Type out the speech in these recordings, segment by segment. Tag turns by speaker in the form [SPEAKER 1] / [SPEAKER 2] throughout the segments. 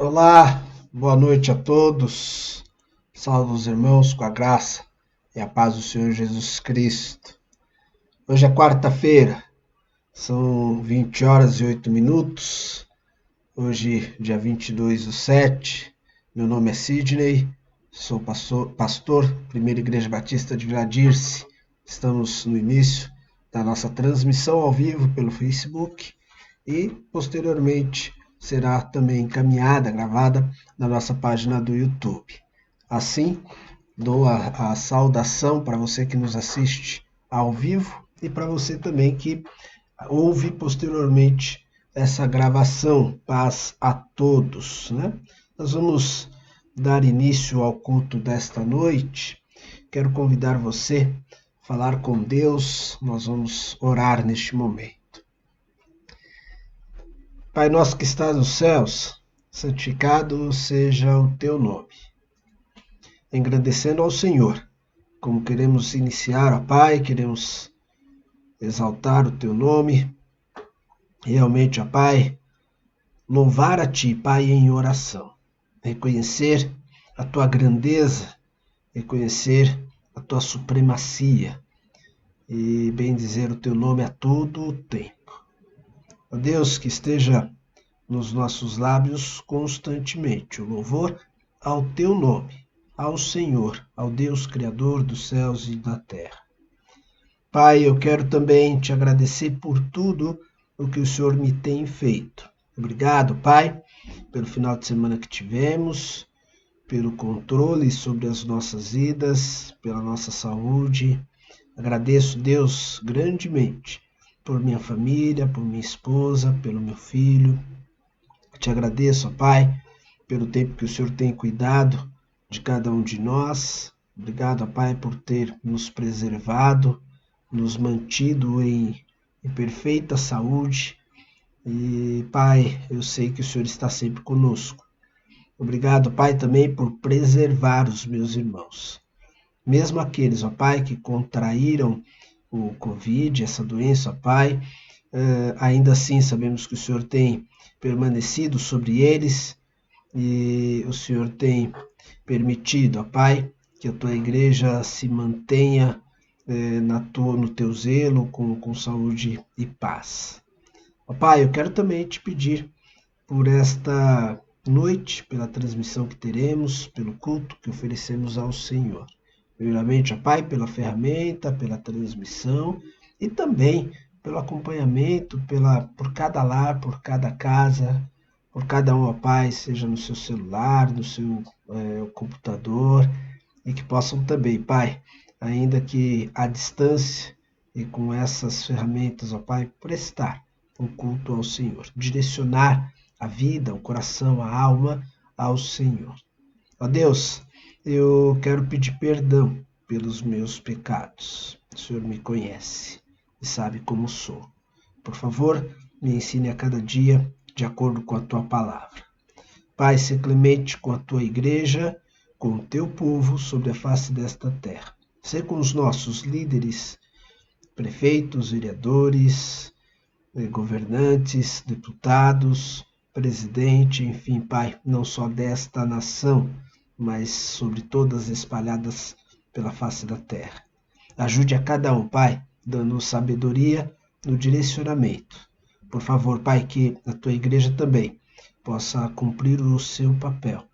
[SPEAKER 1] Olá, boa noite a todos. Salve os irmãos com a graça e a paz do Senhor Jesus Cristo. Hoje é quarta-feira, são 20 horas e 8 minutos. Hoje, dia 22/7. Meu nome é Sidney, sou pastor, Primeira Igreja Batista de Vila Dirce. Estamos no início da nossa transmissão ao vivo pelo Facebook e, posteriormente, será também encaminhada, gravada na nossa página do YouTube. Assim, dou a saudação para você que nos assiste ao vivo e para você também que ouve posteriormente essa gravação. Paz a todos, né? Nós vamos dar início ao culto desta noite. Quero convidar você a falar com Deus. Nós vamos orar neste momento. Pai nosso que estás nos céus, santificado seja o teu nome. Engrandecendo ao Senhor, como queremos iniciar, ó Pai, queremos exaltar o teu nome. Realmente, ó Pai, louvar a ti, Pai, em oração. Reconhecer a tua grandeza, reconhecer a tua supremacia e bendizer o teu nome a todo o tempo. Ó Deus, que esteja nos nossos lábios constantemente o louvor ao teu nome, ao Senhor, ao Deus Criador dos céus e da terra. Pai, eu quero também te agradecer por tudo o que o Senhor me tem feito. Obrigado, Pai, pelo final de semana que tivemos, pelo controle sobre as nossas vidas, pela nossa saúde. Agradeço, Deus, grandemente por minha família, por minha esposa, pelo meu filho. Te agradeço, Pai, pelo tempo que o Senhor tem cuidado de cada um de nós. Obrigado, Pai, por ter nos preservado, nos mantido em perfeita saúde. E, Pai, eu sei que o Senhor está sempre conosco. Obrigado, Pai, também por preservar os meus irmãos. Mesmo aqueles, ó Pai, que contraíram o Covid, essa doença, ó Pai, ainda assim sabemos que o Senhor tem permanecido sobre eles e o Senhor tem permitido, ó Pai, que a tua igreja se mantenha no teu zelo com saúde e paz. Ó Pai, eu quero também te pedir por esta noite, pela transmissão que teremos, pelo culto que oferecemos ao Senhor. Primeiramente, ó Pai, pela ferramenta, pela transmissão e também pelo acompanhamento, por cada lar, por cada casa, por cada um, ó Pai, seja no seu celular, no seu computador, e que possam também, Pai, ainda que à distância e com essas ferramentas, ó Pai, prestar um culto ao Senhor, direcionar a vida, o coração, a alma ao Senhor. Ó Deus, eu quero pedir perdão pelos meus pecados. O Senhor me conhece e sabe como sou. Por favor, me ensine a cada dia de acordo com a tua palavra. Pai, ser clemente com a tua igreja, com o teu povo sobre a face desta terra. Ser com os nossos líderes, prefeitos, vereadores, governantes, deputados, presidente, enfim, Pai, não só desta nação, mas sobre todas espalhadas pela face da terra. Ajude a cada um, Pai, dando sabedoria no direcionamento. Por favor, Pai, que a tua igreja também possa cumprir o seu papel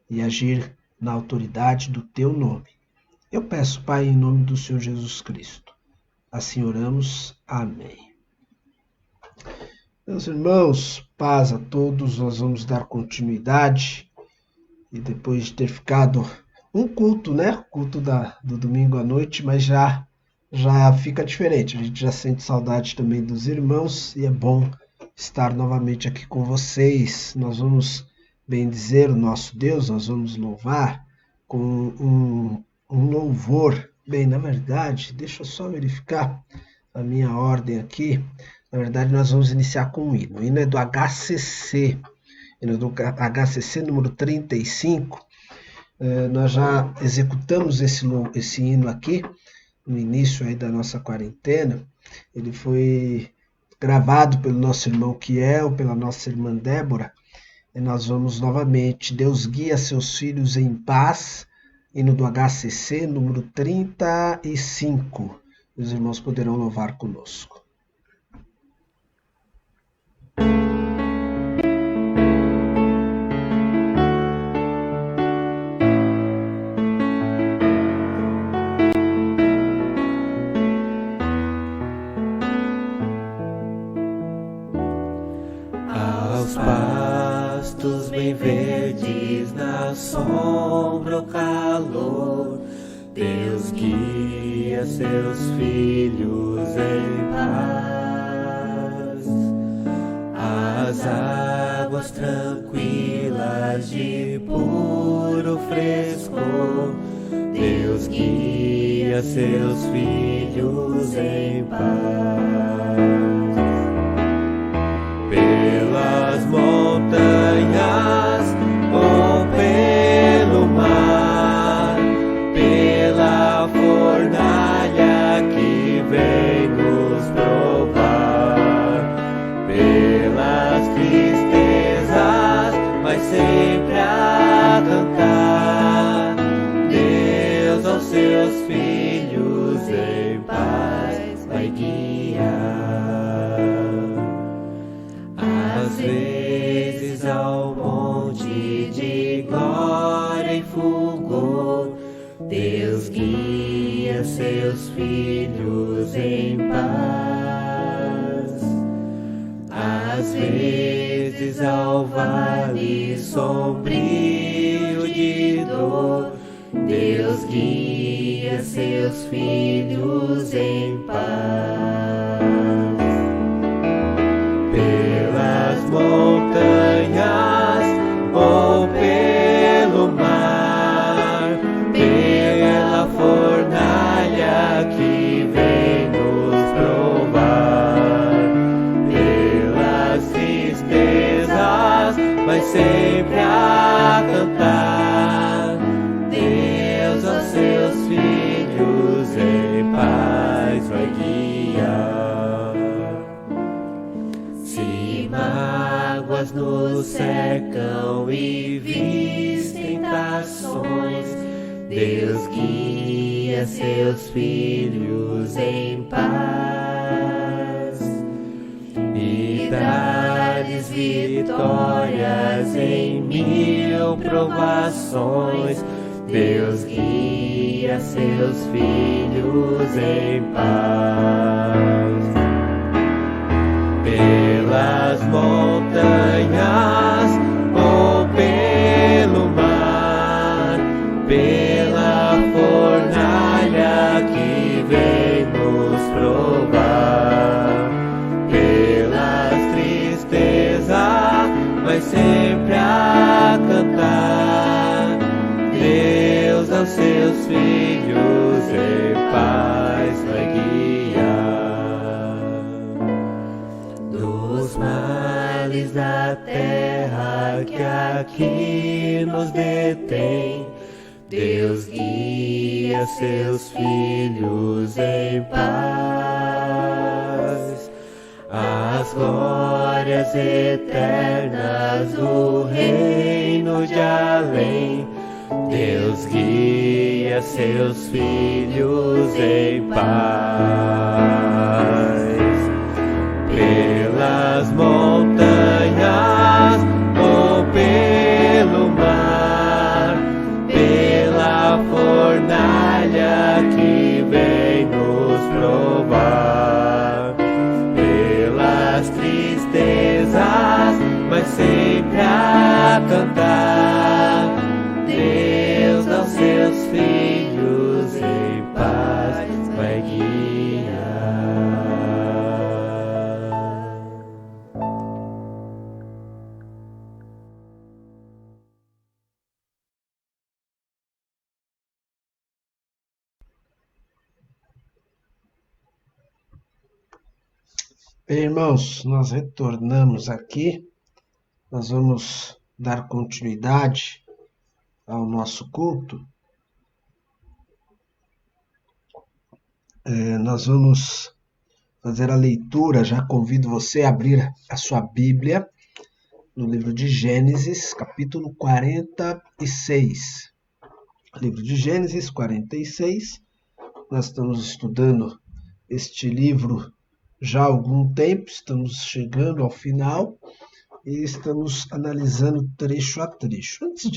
[SPEAKER 1] e agir na autoridade do teu nome. Eu peço, Pai, em nome do Senhor Jesus Cristo. Assim oramos. Amém. Meus irmãos, paz a todos. Nós vamos dar continuidade. E depois de ter ficado um culto, né? Culto do domingo à noite, mas já fica diferente. A gente já sente saudade também dos irmãos e é bom estar novamente aqui com vocês. Nós vamos bendizer o nosso Deus, nós vamos louvar com um louvor. Bem, na verdade, deixa eu só verificar a minha ordem aqui. Na verdade, nós vamos iniciar com um hino. O hino é do HCC. Do HCC número 35, nós já executamos esse hino aqui no início aí da nossa quarentena. Ele foi gravado pelo nosso irmão Kiel, pela nossa irmã Débora, E nós vamos novamente. Deus guia seus filhos em paz. Hino do HCC, número 35. Os irmãos poderão louvar conosco.
[SPEAKER 2] Aos pastos bem verdes, na sombra ou calor, Deus guia seus filhos em paz. As águas tranquilas de puro frescor, Deus guia seus filhos em paz. Pelas montanhas ou pelo mar, pela fornalha que vem nos provar, pelas tristezas, mas sempre a cantar, Deus aos seus filhos em paz vai guiar. Às vezes ao monte de glória e fulgor, Deus guia seus filhos em paz. Às vezes ao vale sombrio de dor, Deus guia seus filhos em paz. Pelas montanhas ou pelo mar, pela fornalha que vem nos provar, pelas tristezas, mas sempre a cantar, Deus aos seus filhos em paz vai guiar. Mágoas nos cercam e vis tentações, Deus guia seus filhos em paz e dá-lhes vitórias em mil provações, Deus guia seus filhos em paz. Pelas montanhas ou pelo mar, pela fornalha que vem nos provar, pelas tristezas, mas sempre a cantar, Deus aos seus filhos em paz vai guiar. Dos males da terra que aqui nos detém, Deus guia seus filhos em paz. As glórias eternas do reino de além, Deus guia seus filhos em paz. Pelas montanhas ou pelo mar, pela fornalha que vem nos provar, pelas tristezas, mas sempre a cantar, Deus aos seus filhos em paz vai guiar.
[SPEAKER 1] Bem, irmãos, nós retornamos aqui. Nós vamos dar continuidade ao nosso culto. Nós vamos fazer a leitura. Já convido você a abrir a sua Bíblia no livro de Gênesis, capítulo 46. Livro de Gênesis 46, nós estamos estudando este livro já há algum tempo, estamos chegando ao final e estamos analisando trecho a trecho. Antes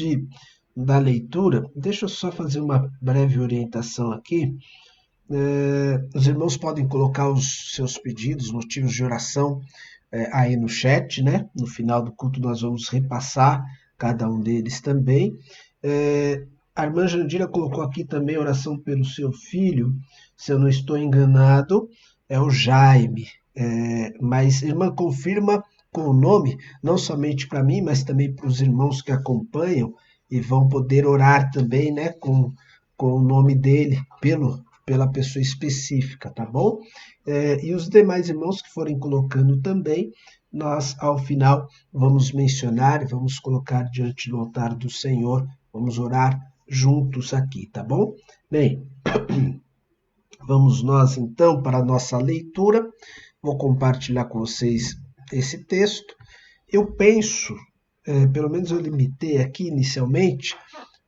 [SPEAKER 1] da leitura, deixa eu só fazer uma breve orientação aqui. Os irmãos podem colocar os seus pedidos, motivos de oração aí no chat, né? No final do culto nós vamos repassar cada um deles também. A irmã Jandira colocou aqui também oração pelo seu filho, se eu não estou enganado, é o Jaime. Mas, irmã, confirma com o nome, não somente para mim, mas também para os irmãos que acompanham e vão poder orar também, né, com o nome dele, pela pessoa específica, tá bom? E os demais irmãos que forem colocando também, nós, ao final, vamos mencionar, vamos colocar diante do altar do Senhor, vamos orar juntos aqui, tá bom? Bem, vamos nós então para a nossa leitura. Vou compartilhar com vocês esse texto. Eu penso, pelo menos eu limitei aqui inicialmente,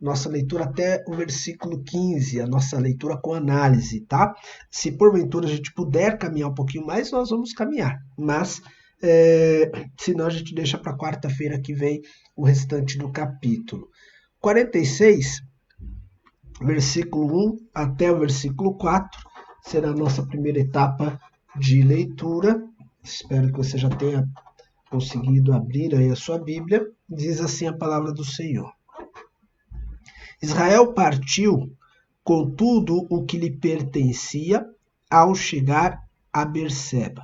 [SPEAKER 1] nossa leitura até o versículo 15, a nossa leitura com análise, tá? Se porventura a gente puder caminhar um pouquinho mais, nós vamos caminhar, mas senão a gente deixa para quarta-feira que vem o restante do capítulo. 46, versículo 1 até o versículo 4, será a nossa primeira etapa de leitura. Espero que você já tenha conseguido abrir aí a sua Bíblia. Diz assim a palavra do Senhor. Israel partiu com tudo o que lhe pertencia ao chegar a Berseba.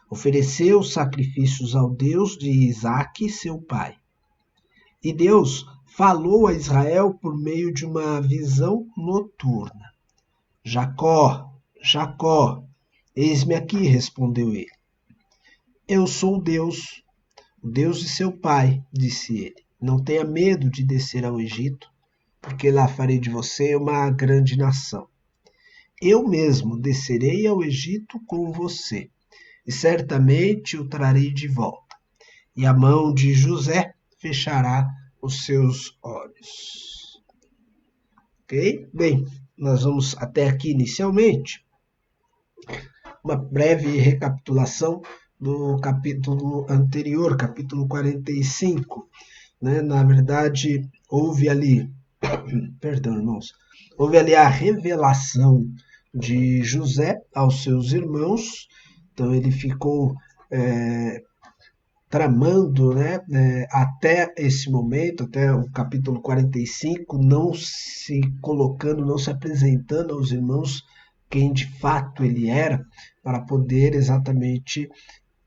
[SPEAKER 1] Ofereceu sacrifícios ao Deus de Isaque, seu pai. E Deus falou a Israel por meio de uma visão noturna. Jacó, Jacó, eis-me aqui, respondeu ele. Eu sou o Deus de seu pai, disse ele. Não tenha medo de descer ao Egito, porque lá farei de você uma grande nação. Eu mesmo descerei ao Egito com você, e certamente o trarei de volta. E a mão de José fechará os seus olhos. Ok? Bem, nós vamos até aqui inicialmente. Uma breve recapitulação do capítulo anterior, capítulo 45. Né? Na verdade, houve ali, houve ali a revelação de José aos seus irmãos. Então ele ficou tramando, né, até esse momento, até o capítulo 45, não se colocando, não se apresentando aos irmãos quem de fato ele era, para poder exatamente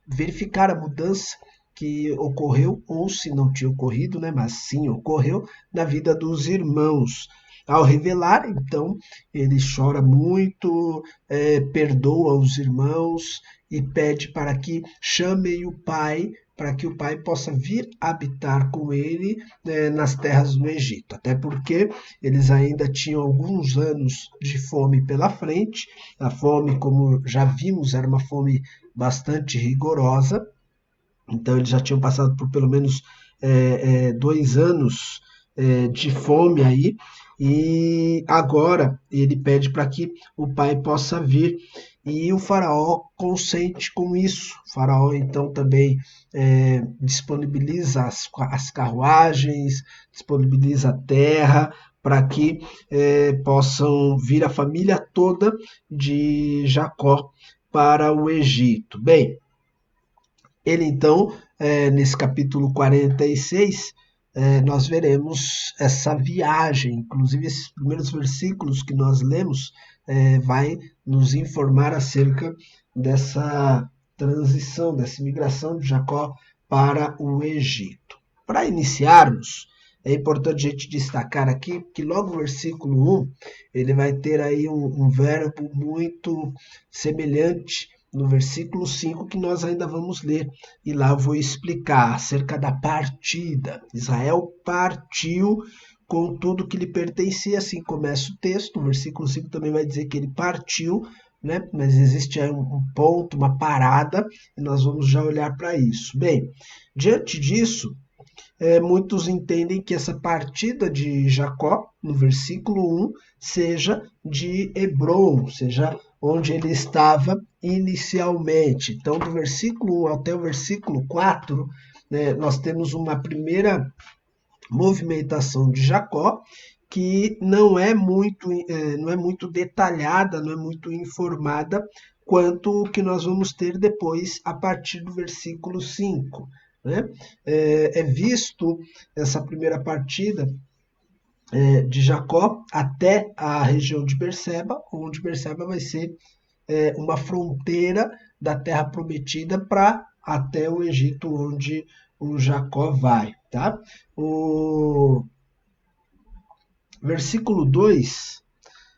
[SPEAKER 1] verificar a mudança que ocorreu, ou se não tinha ocorrido, né, mas sim ocorreu na vida dos irmãos. Ao revelar, então, ele chora muito, perdoa os irmãos e pede para que chamem o pai, para que o pai possa vir habitar com ele nas terras do Egito. Até porque eles ainda tinham alguns anos de fome pela frente. A fome, como já vimos, era uma fome bastante rigorosa. Então eles já tinham passado por pelo menos 2 anos de fome aí. E agora ele pede para que o pai possa vir. E o faraó consente com isso. O faraó, então, também disponibiliza as carruagens, disponibiliza a terra para que possam vir a família toda de Jacó para o Egito. Bem, ele, então, nesse capítulo 46, nós veremos essa viagem. Inclusive, esses primeiros versículos que nós lemos vai nos informar acerca dessa transição, dessa migração de Jacó para o Egito. Para iniciarmos, é importante a gente destacar aqui que logo no versículo 1, ele vai ter aí um verbo muito semelhante no versículo 5, que nós ainda vamos ler. E lá eu vou explicar acerca da partida. Israel partiu com tudo que lhe pertencia, assim começa o texto. O versículo 5 também vai dizer que ele partiu né? Mas existe aí um ponto, uma parada, e nós vamos já olhar para isso. Bem, diante disso, muitos entendem que essa partida de Jacó, no versículo 1, seja de Hebron, seja onde ele estava inicialmente. Então, do versículo 1 até o versículo 4, né, nós temos uma primeira movimentação de Jacó, que não é muito detalhada, não é muito informada, quanto o que nós vamos ter depois a partir do versículo 5. Né? É visto essa primeira partida de Jacó até a região de Berseba, onde Berseba vai ser uma fronteira da terra prometida para até o Egito, onde o Jacó vai. Tá? O versículo 2,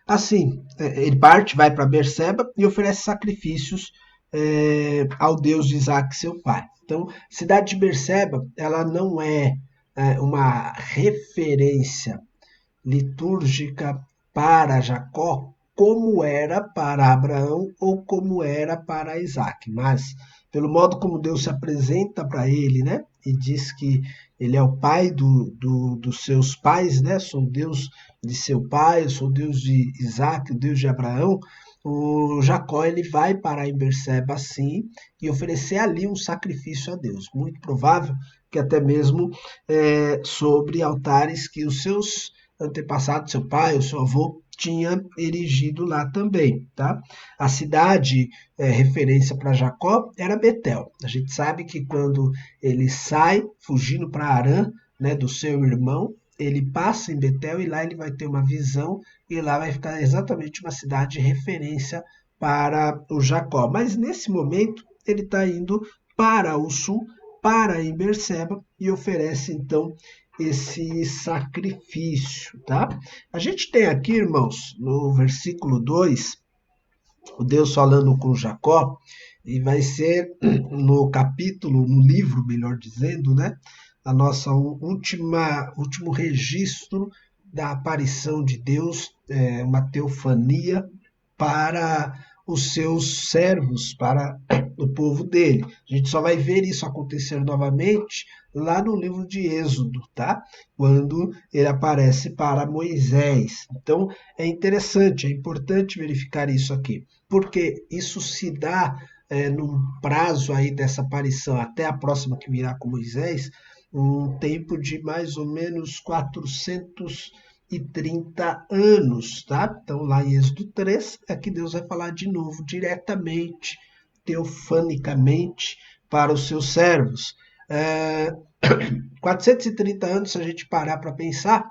[SPEAKER 1] assim, ele parte, vai para Berseba e oferece sacrifícios ao Deus de Isaac, seu pai. Então, a cidade de Berseba, ela não é uma referência litúrgica para Jacó, como era para Abraão ou como era para Isaac, mas pelo modo como Deus se apresenta para ele, né? E diz que ele é o pai dos seus pais, né? Sou Deus de seu pai, eu sou Deus de Isaac, o Deus de Abraão. O Jacó ele vai parar em Berseba assim e oferecer ali um sacrifício a Deus. Muito provável que até mesmo sobre altares que os seus antepassados, seu pai, o seu avô, tinha erigido lá também, tá? A cidade referência para Jacó era Betel. A gente sabe que quando ele sai fugindo para Arã, né, do seu irmão, ele passa em Betel e lá ele vai ter uma visão e lá vai ficar exatamente uma cidade de referência para o Jacó. Mas nesse momento ele está indo para o sul, para em Berseba e oferece então esse sacrifício, tá? A gente tem aqui, irmãos, no versículo 2, o Deus falando com Jacó, e vai ser no capítulo, no livro, melhor dizendo, né? A nossa último registro da aparição de Deus, uma teofania para os seus servos, para o povo dele. A gente só vai ver isso acontecer novamente lá no livro de Êxodo, tá? Quando ele aparece para Moisés. Então, é interessante, é importante verificar isso aqui, porque isso se dá num prazo aí dessa aparição até a próxima que virá com Moisés, um tempo de mais ou menos 430 anos, tá? Então, lá em Êxodo 3, é que Deus vai falar de novo, diretamente, teofanicamente, para os seus servos. 430 anos, se a gente parar para pensar,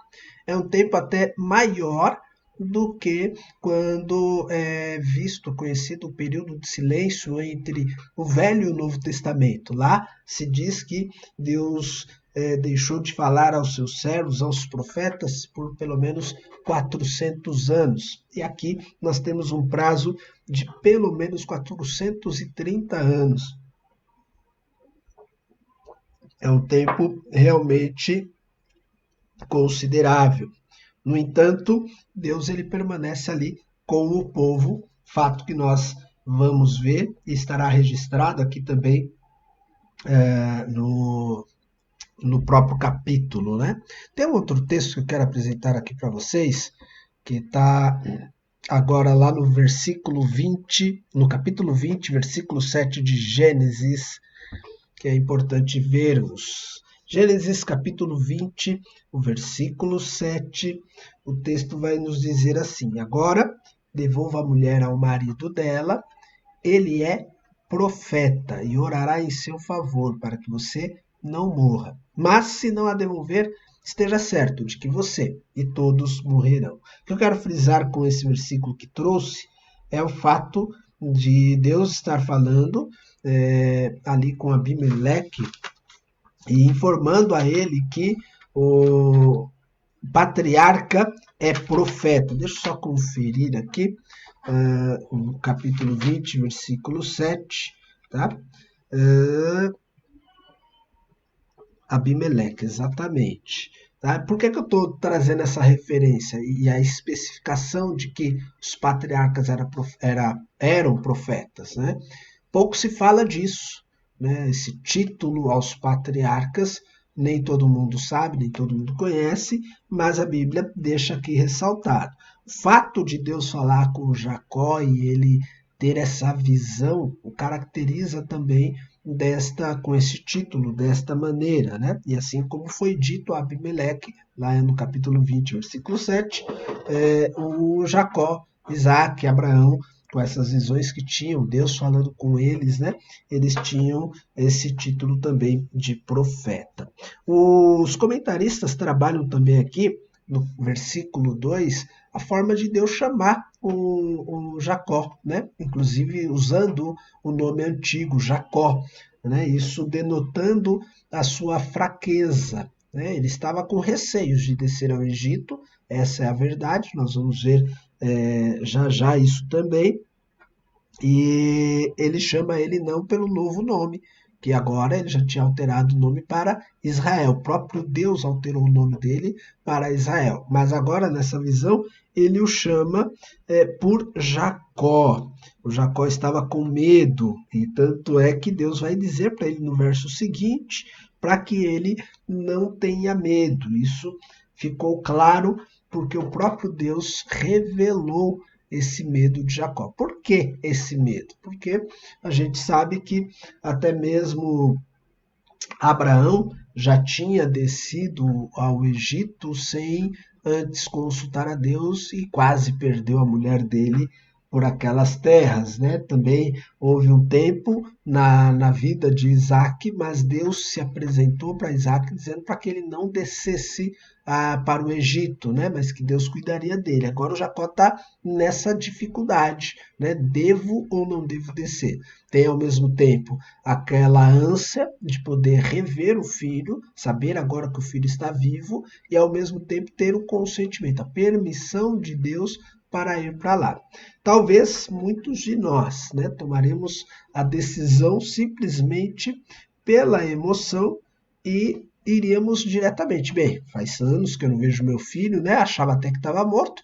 [SPEAKER 1] é um tempo até maior do que quando é visto, conhecido o período de silêncio entre o Velho e o Novo Testamento. Lá se diz que Deus deixou de falar aos seus servos, aos profetas, por pelo menos 400 anos. E aqui nós temos um prazo de pelo menos 430 anos. É um tempo realmente considerável. No entanto, Deus ele permanece ali com o povo, fato que nós vamos ver e estará registrado aqui também no próprio capítulo, né? Tem um outro texto que eu quero apresentar aqui para vocês, que está agora lá no versículo 20, no capítulo 20, versículo 7 de Gênesis, que é importante vermos. Gênesis capítulo 20, o versículo 7, o texto vai nos dizer assim: agora devolva a mulher ao marido dela, ele é profeta e orará em seu favor para que você não morra. Mas se não a devolver, esteja certo de que você e todos morrerão. O que eu quero frisar com esse versículo que trouxe é o fato de Deus estar falando ali com Abimeleque e informando a ele que o patriarca é profeta. Deixa eu só conferir aqui, no capítulo 20, versículo 7, tá? Abimeleque, exatamente. Tá? Por que eu estou trazendo essa referência e a especificação de que os patriarcas eram profetas? Né? Pouco se fala disso, né? Esse título aos patriarcas, nem todo mundo sabe, nem todo mundo conhece, mas a Bíblia deixa aqui ressaltado. O fato de Deus falar com Jacó e ele ter essa visão o caracteriza também com esse título, desta maneira, né? E assim como foi dito a Abimeleque, lá no capítulo 20, versículo 7, o Jacó, Isaac, Abraão, com essas visões que tinham, Deus falando com eles, né? Eles tinham esse título também de profeta. Os comentaristas trabalham também aqui, no versículo 2, a forma de Deus chamar o Jacó, né? Inclusive usando o nome antigo, Jacó, né? Isso denotando a sua fraqueza. Né? Ele estava com receios de descer ao Egito, essa é a verdade, nós vamos ver já já isso também, e ele chama ele não pelo novo nome, que agora ele já tinha alterado o nome para Israel. O próprio Deus alterou o nome dele para Israel. Mas agora, nessa visão, ele o chama por Jacó. O Jacó estava com medo, e tanto é que Deus vai dizer para ele no verso seguinte, para que ele não tenha medo. Isso ficou claro porque o próprio Deus revelou esse medo de Jacó. Por que esse medo? Porque a gente sabe que até mesmo Abraão já tinha descido ao Egito sem antes consultar a Deus e quase perdeu a mulher dele por aquelas terras, né? Também houve um tempo na vida de Isaac, mas Deus se apresentou para Isaac dizendo para que ele não descesse para o Egito, né? Mas que Deus cuidaria dele. Agora o Jacó está nessa dificuldade, né? Devo ou não devo descer? Tem ao mesmo tempo aquela ânsia de poder rever o filho, saber agora que o filho está vivo e ao mesmo tempo ter o consentimento, a permissão de Deus para ir para lá. Talvez muitos de nós, né, tomaremos a decisão simplesmente pela emoção e iríamos diretamente. Bem, faz anos que eu não vejo meu filho, né? Achava até que estava morto.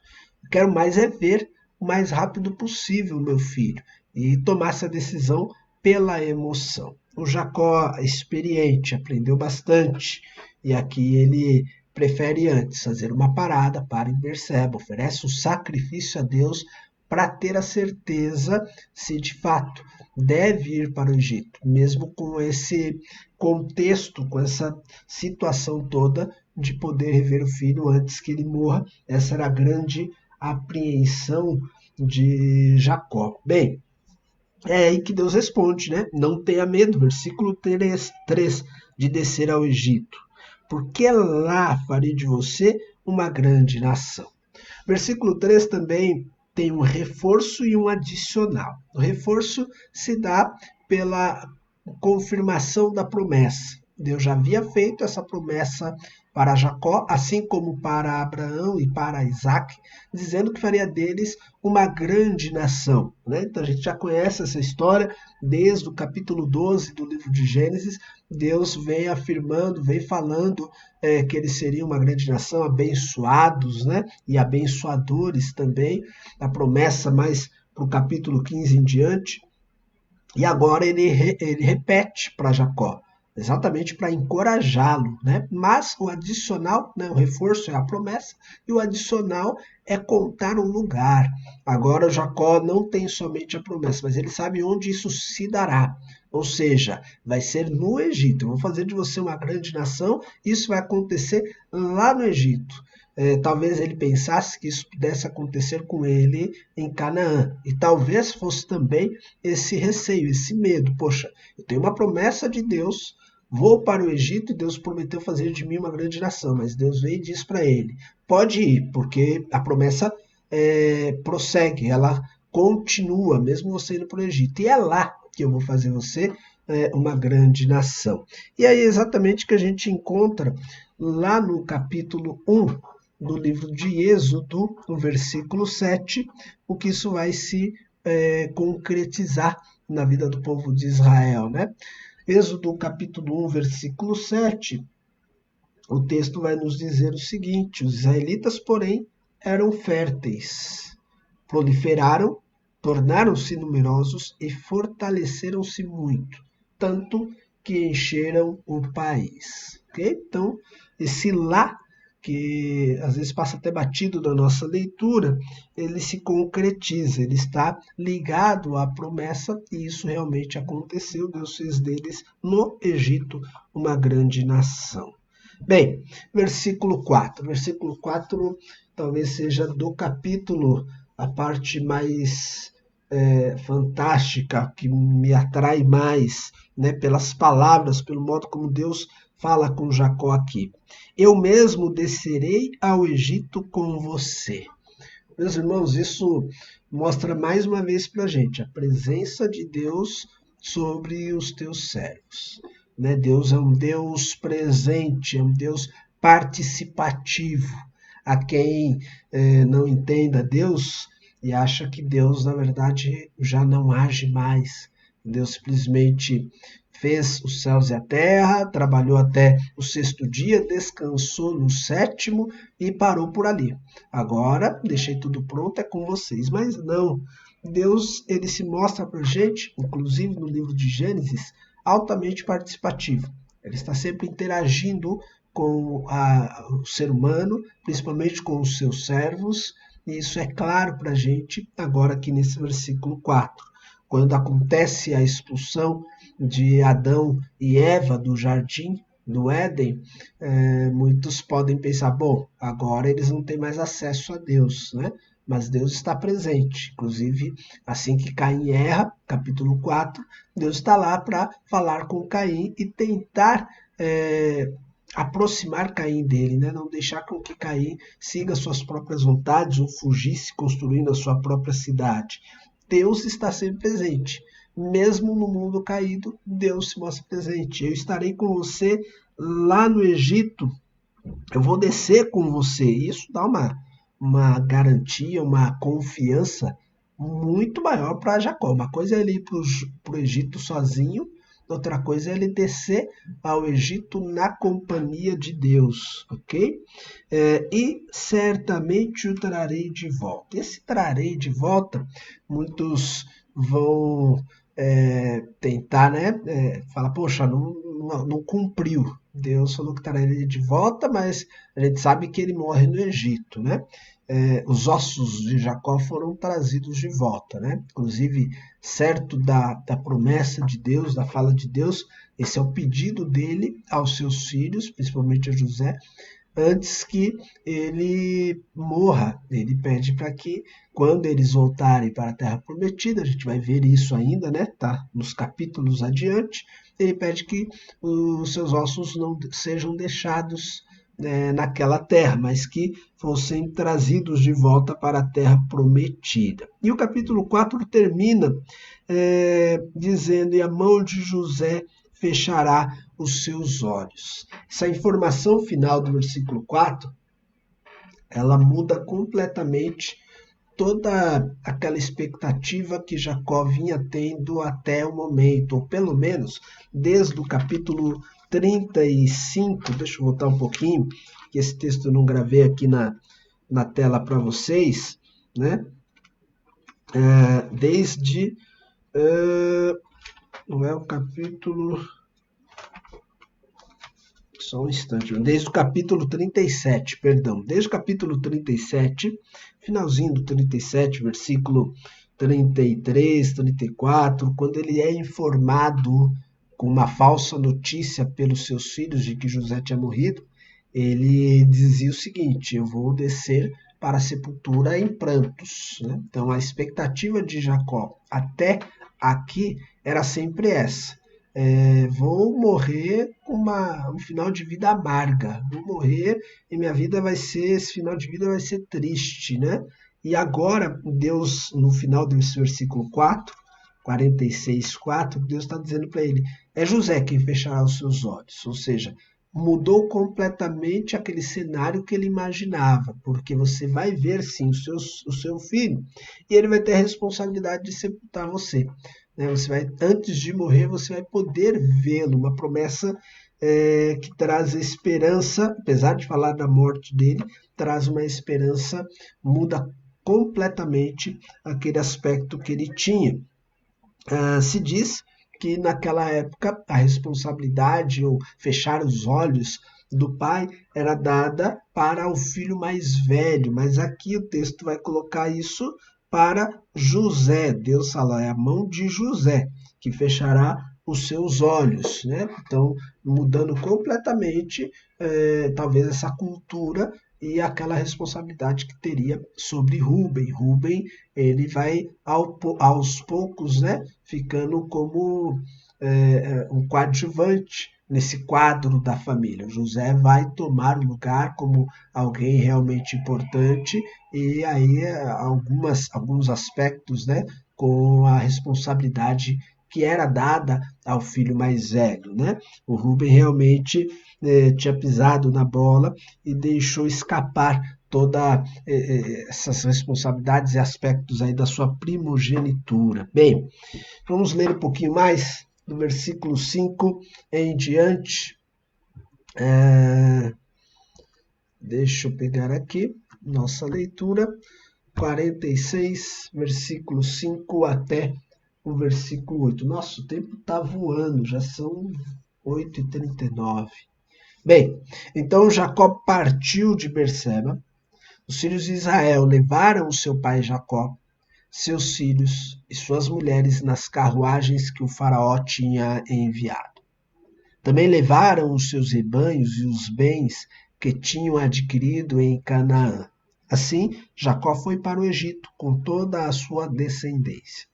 [SPEAKER 1] Quero mais é ver o mais rápido possível meu filho e tomar essa decisão pela emoção. O Jacó, experiente, aprendeu bastante e aqui ele prefere antes fazer uma parada, para em Berseba, oferece um sacrifício a Deus para ter a certeza se de fato deve ir para o Egito, mesmo com esse contexto, com essa situação toda de poder rever o filho antes que ele morra. Essa era a grande apreensão de Jacó. Bem, é aí que Deus responde, né? Não tenha medo, versículo 3, de descer ao Egito, porque lá farei de você uma grande nação. Versículo 3 também tem um reforço e um adicional. O reforço se dá pela confirmação da promessa. Deus já havia feito essa promessa para Jacó, assim como para Abraão e para Isaac, dizendo que faria deles uma grande nação. Né? Então a gente já conhece essa história desde o capítulo 12 do livro de Gênesis. Deus vem afirmando, vem falando que eles seriam uma grande nação, abençoados, né? E abençoadores também, a promessa mais para o capítulo 15 em diante. E agora ele repete para Jacó, exatamente para encorajá-lo, né? Mas o adicional, né, o reforço é a promessa, e o adicional é contar um lugar. Agora Jacó não tem somente a promessa, mas ele sabe onde isso se dará. Ou seja, vai ser no Egito. Eu vou fazer de você uma grande nação, isso vai acontecer lá no Egito. Talvez ele pensasse que isso pudesse acontecer com ele em Canaã. E talvez fosse também esse receio, esse medo. Poxa, eu tenho uma promessa de Deus, vou para o Egito e Deus prometeu fazer de mim uma grande nação. Mas Deus veio e diz para ele, pode ir, porque a promessa prossegue, ela continua, mesmo você indo para o Egito. E é lá que eu vou fazer você uma grande nação. E aí exatamente o que a gente encontra lá no capítulo 1 do livro de Êxodo, no versículo 7, o que isso vai se concretizar na vida do povo de Israel, né? Êxodo capítulo 1, versículo 7, o texto vai nos dizer o seguinte: os israelitas, porém, eram férteis, proliferaram, tornaram-se numerosos e fortaleceram-se muito, tanto que encheram o país. Okay? Então, esse lá, que às vezes passa até batido na nossa leitura, ele se concretiza, ele está ligado à promessa, e isso realmente aconteceu. Deus fez deles no Egito uma grande nação. Bem, versículo 4. Versículo 4 talvez seja do capítulo a parte mais fantástica, que me atrai mais, né, pelas palavras, pelo modo como Deus fala com Jacó aqui. Eu mesmo descerei ao Egito com você. Meus irmãos, isso mostra mais uma vez para a gente a presença de Deus sobre os teus servos. Né? Deus é um Deus presente, é um Deus participativo. A quem não entenda Deus e acha que Deus, na verdade, já não age mais. Deus simplesmente fez os céus e a terra, trabalhou até o 6º dia, descansou no 7º e parou por ali. Agora, deixei tudo pronto, é com vocês. Mas não, Deus, ele se mostra para a gente, inclusive no livro de Gênesis, altamente participativo. Ele está sempre interagindo com o ser humano, principalmente com os seus servos, e isso é claro para a gente agora aqui nesse versículo 4. Quando acontece a expulsão de Adão e Eva do jardim do Éden, muitos podem pensar, bom, agora eles não têm mais acesso a Deus, né? Mas Deus está presente. Inclusive, assim que Caim erra, capítulo 4, Deus está lá para falar com Caim e tentar aproximar Caim dele, né? Não deixar com que Caim siga suas próprias vontades ou fugisse construindo a sua própria cidade. Deus está sempre presente. Mesmo no mundo caído, Deus se mostra presente. Eu estarei com você lá no Egito, eu vou descer com você. Isso dá uma garantia, uma confiança muito maior para Jacó. Uma coisa é ele ir para o Egito sozinho, outra coisa é ele descer ao Egito na companhia de Deus, ok? E certamente o trarei de volta. Esse trarei de volta, muitos vão tentar, né? Falar, poxa, não cumpriu. Deus falou que trará ele de volta, mas a gente sabe que ele morre no Egito, né? Os ossos de Jacó foram trazidos de volta, né? Inclusive, certo da promessa de Deus, da fala de Deus, esse é o pedido dele aos seus filhos, principalmente a José, antes que ele morra. Ele pede para que, quando eles voltarem para a Terra Prometida, a gente vai ver isso ainda, né? Tá nos capítulos adiante, ele pede que os seus ossos não sejam deixados naquela terra, mas que fossem trazidos de volta para a Terra Prometida. E o capítulo 4 termina dizendo, e a mão de José fechará os seus olhos. Essa informação final do versículo 4, ela muda completamente toda aquela expectativa que Jacó vinha tendo até o momento, ou pelo menos desde o capítulo 35, deixa eu voltar um pouquinho, que esse texto eu não gravei aqui na tela para vocês, né? Desde, não é o capítulo, só um instante, desde o capítulo 37, perdão, desde o capítulo 37, finalzinho do 37, versículo 33, 34, quando ele é informado com uma falsa notícia pelos seus filhos de que José tinha morrido, ele dizia o seguinte, eu vou descer para a sepultura em prantos, né? Então a expectativa de Jacó até aqui era sempre essa, vou morrer com um final de vida amarga, vou morrer e esse final de vida vai ser triste, né? E agora Deus, no final desse versículo 4, 46:4, Deus está dizendo para ele, é José quem fechará os seus olhos, ou seja, mudou completamente aquele cenário que ele imaginava, porque você vai ver sim o seu filho, e ele vai ter a responsabilidade de sepultar você. Você vai, antes de morrer, você vai poder vê-lo, uma promessa que traz esperança, apesar de falar da morte dele, traz uma esperança, muda completamente aquele aspecto que ele tinha. Se diz que naquela época a responsabilidade ou fechar os olhos do pai era dada para o filho mais velho, mas aqui o texto vai colocar isso para José. Deus fala, é a mão de José que fechará os seus olhos, né? Então, mudando completamente, talvez essa cultura e aquela responsabilidade que teria sobre Rubem. Rubem, ele vai aos poucos, né, ficando como um coadjuvante nesse quadro da família. José vai tomar o lugar como alguém realmente importante e aí alguns aspectos, né, com a responsabilidade que era dada ao filho mais velho, né? O Rubem realmente tinha pisado na bola e deixou escapar todas essas responsabilidades e aspectos aí da sua primogenitura. Bem, vamos ler um pouquinho mais do versículo 5 em diante. Deixa eu pegar aqui nossa leitura, 46, versículo 5 até o versículo 8. Nossa, o tempo está voando, já são 8h39. Bem, então Jacó partiu de Berseba. Os filhos de Israel levaram o seu pai Jacó, seus filhos e suas mulheres nas carruagens que o faraó tinha enviado. Também levaram os seus rebanhos e os bens que tinham adquirido em Canaã. Assim, Jacó foi para o Egito com toda a sua descendência.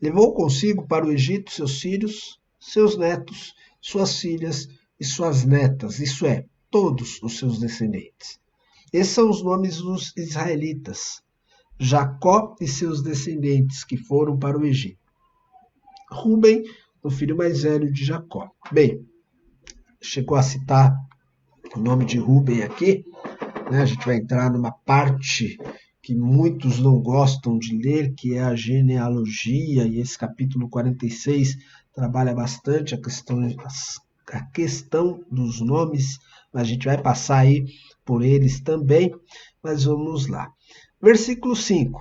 [SPEAKER 1] Levou consigo para o Egito seus filhos, seus netos, suas filhas e suas netas, isso é, todos os seus descendentes. Esses são os nomes dos israelitas, Jacó e seus descendentes que foram para o Egito. Rubem, o filho mais velho de Jacó. Bem, chegou a citar o nome de Rubem aqui, né? A gente vai entrar numa parte que muitos não gostam de ler, que é a genealogia, e esse capítulo 46 trabalha bastante a questão dos nomes, mas a gente vai passar aí por eles também, mas vamos lá. Versículo 5.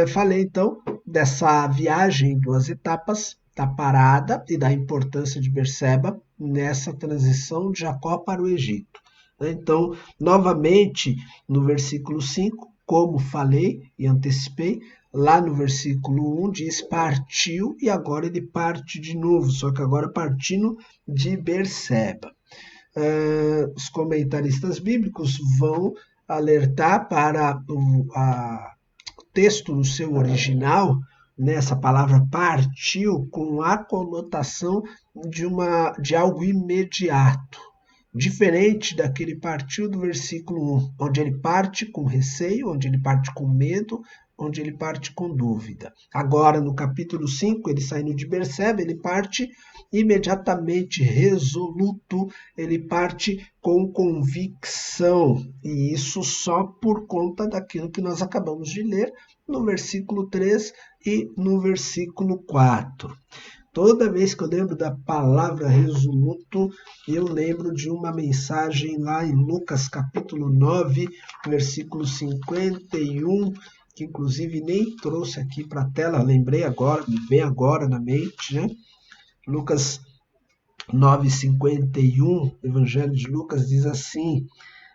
[SPEAKER 1] Falei então dessa viagem em 2 etapas, da parada e da importância de Berseba nessa transição de Jacó para o Egito. Então, novamente, no versículo 5, como falei e antecipei, lá no versículo 1 diz partiu e agora ele parte de novo, só que agora partindo de Berseba. Os comentaristas bíblicos vão alertar para o texto no seu original, nessa palavra partiu, com a conotação de algo imediato. Diferente daquele partiu do versículo 1, onde ele parte com receio, onde ele parte com medo, onde ele parte com dúvida. Agora, no capítulo 5, ele saindo de Berseba, ele parte imediatamente resoluto, ele parte com convicção. E isso só por conta daquilo que nós acabamos de ler no versículo 3 e no versículo 4. Toda vez que eu lembro da palavra resoluto, eu lembro de uma mensagem lá em Lucas capítulo 9, versículo 51, que inclusive nem trouxe aqui para a tela, lembrei agora, me vem agora na mente, né? Lucas 9:51, o Evangelho de Lucas diz assim: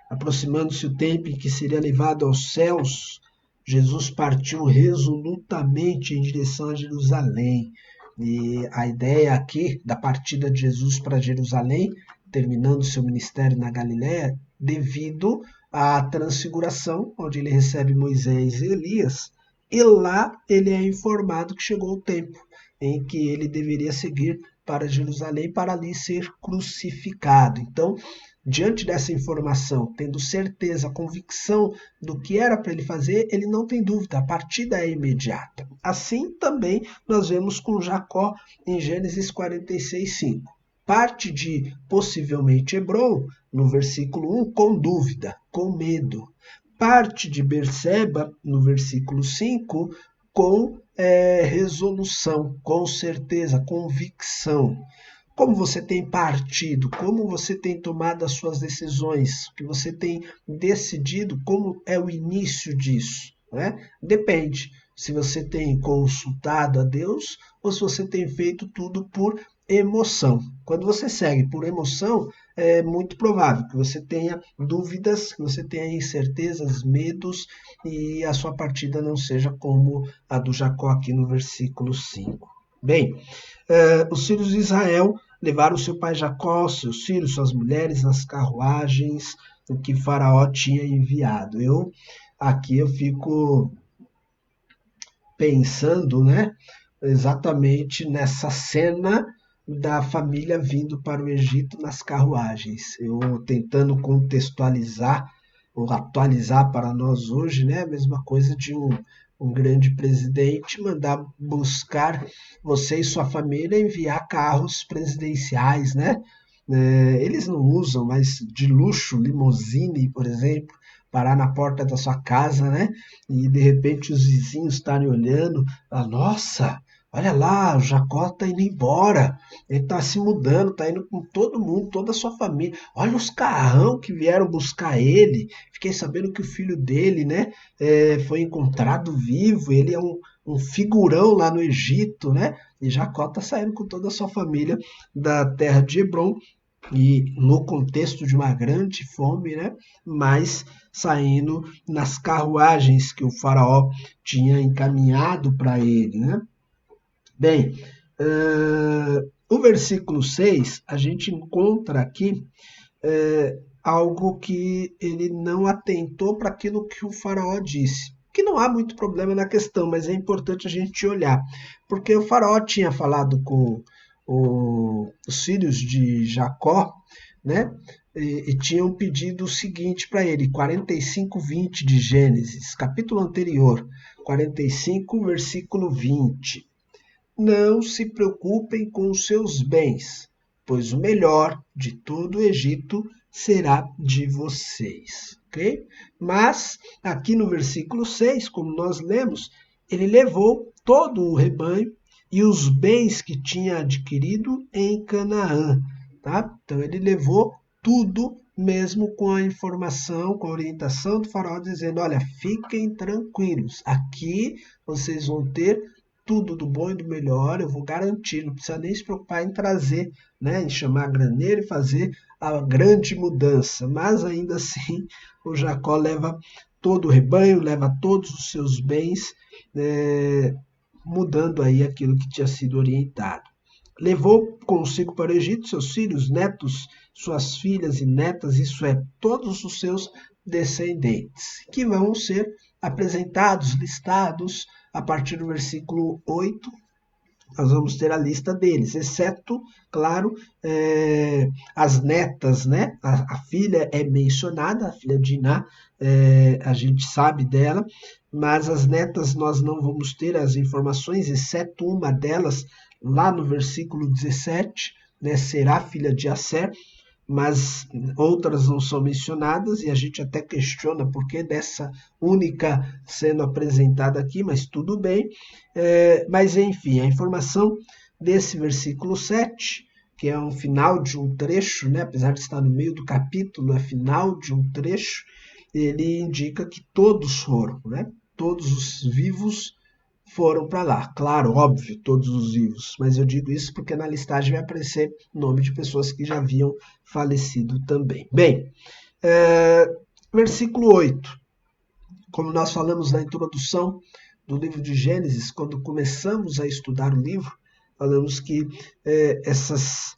[SPEAKER 1] aproximando-se o tempo em que seria levado aos céus, Jesus partiu resolutamente em direção a Jerusalém. E a ideia aqui da partida de Jesus para Jerusalém, terminando seu ministério na Galiléia, devido à transfiguração, onde ele recebe Moisés e Elias, e lá ele é informado que chegou o tempo em que ele deveria seguir para Jerusalém para ali ser crucificado. Então, diante dessa informação, tendo certeza, convicção do que era para ele fazer, ele não tem dúvida, a partida é imediata. Assim também nós vemos com Jacó em Gênesis 46:5. Parte de possivelmente Hebrom, no versículo 1, com dúvida, com medo. Parte de Berseba, no versículo 5, com resolução, com certeza, convicção. como você tem partido, como você tem tomado as suas decisões, o que você tem decidido, como é o início disso, né? Depende se você tem consultado a Deus ou se você tem feito tudo por emoção. Quando você segue por emoção, é muito provável que você tenha dúvidas, que você tenha incertezas, medos e a sua partida não seja como a do Jacó aqui no versículo 5. Bem, os filhos de Israel levaram seu pai Jacó, seus filhos, suas mulheres nas carruagens o que Faraó tinha enviado. Aqui eu fico pensando, né, exatamente nessa cena da família vindo para o Egito nas carruagens. Eu tentando contextualizar ou atualizar para nós hoje, né, a mesma coisa de um grande presidente mandar buscar você e sua família enviar carros presidenciais, né? Eles não usam, mas de luxo, limousine, por exemplo, parar na porta da sua casa, né? E de repente os vizinhos estarem olhando, nossa, olha lá, o Jacó está indo embora, ele está se mudando, está indo com todo mundo, toda a sua família. Olha os carrão que vieram buscar ele. Fiquei sabendo que o filho dele, né, foi encontrado vivo. Ele é um figurão lá no Egito, né? E Jacó está saindo com toda a sua família da terra de Hebrom e no contexto de uma grande fome, né? Mas saindo nas carruagens que o faraó tinha encaminhado para ele, né? Bem, o versículo 6, a gente encontra aqui algo que ele não atentou para aquilo que o faraó disse. Que não há muito problema na questão, mas é importante a gente olhar. Porque o faraó tinha falado com os filhos de Jacó, né? E tinham pedido o seguinte para ele, 45:20 de Gênesis, capítulo anterior, 45, versículo 20. Não se preocupem com os seus bens, pois o melhor de todo o Egito será de vocês. Ok? Mas, aqui no versículo 6, como nós lemos, ele levou todo o rebanho e os bens que tinha adquirido em Canaã. Tá? Então, ele levou tudo, mesmo com a informação, com a orientação do faraó, dizendo, olha, fiquem tranquilos, aqui vocês vão ter tudo do bom e do melhor, eu vou garantir, não precisa nem se preocupar em trazer, né, em chamar graneiro e fazer a grande mudança. Mas ainda assim, o Jacó leva todo o rebanho, leva todos os seus bens, mudando aí aquilo que tinha sido orientado. Levou consigo para o Egito seus filhos, netos, suas filhas e netas, isso é, todos os seus descendentes, que vão ser apresentados, listados, a partir do versículo 8, nós vamos ter a lista deles, exceto, claro, as netas, né? A filha é mencionada, a filha de Iná, a gente sabe dela, mas as netas nós não vamos ter as informações, exceto uma delas, lá no versículo 17, né? Será filha de Asser, mas outras não são mencionadas, e a gente até questiona por que dessa única sendo apresentada aqui, mas tudo bem. Mas, enfim, a informação desse versículo 7, que é um final de um trecho, né, apesar de estar no meio do capítulo, é final de um trecho, ele indica que todos foram, né, todos os vivos foram para lá. Claro, óbvio, todos os vivos, mas eu digo isso porque na listagem vai aparecer o nome de pessoas que já haviam falecido também. Bem, versículo 8. Como nós falamos na introdução do livro de Gênesis, quando começamos a estudar o livro, falamos que esses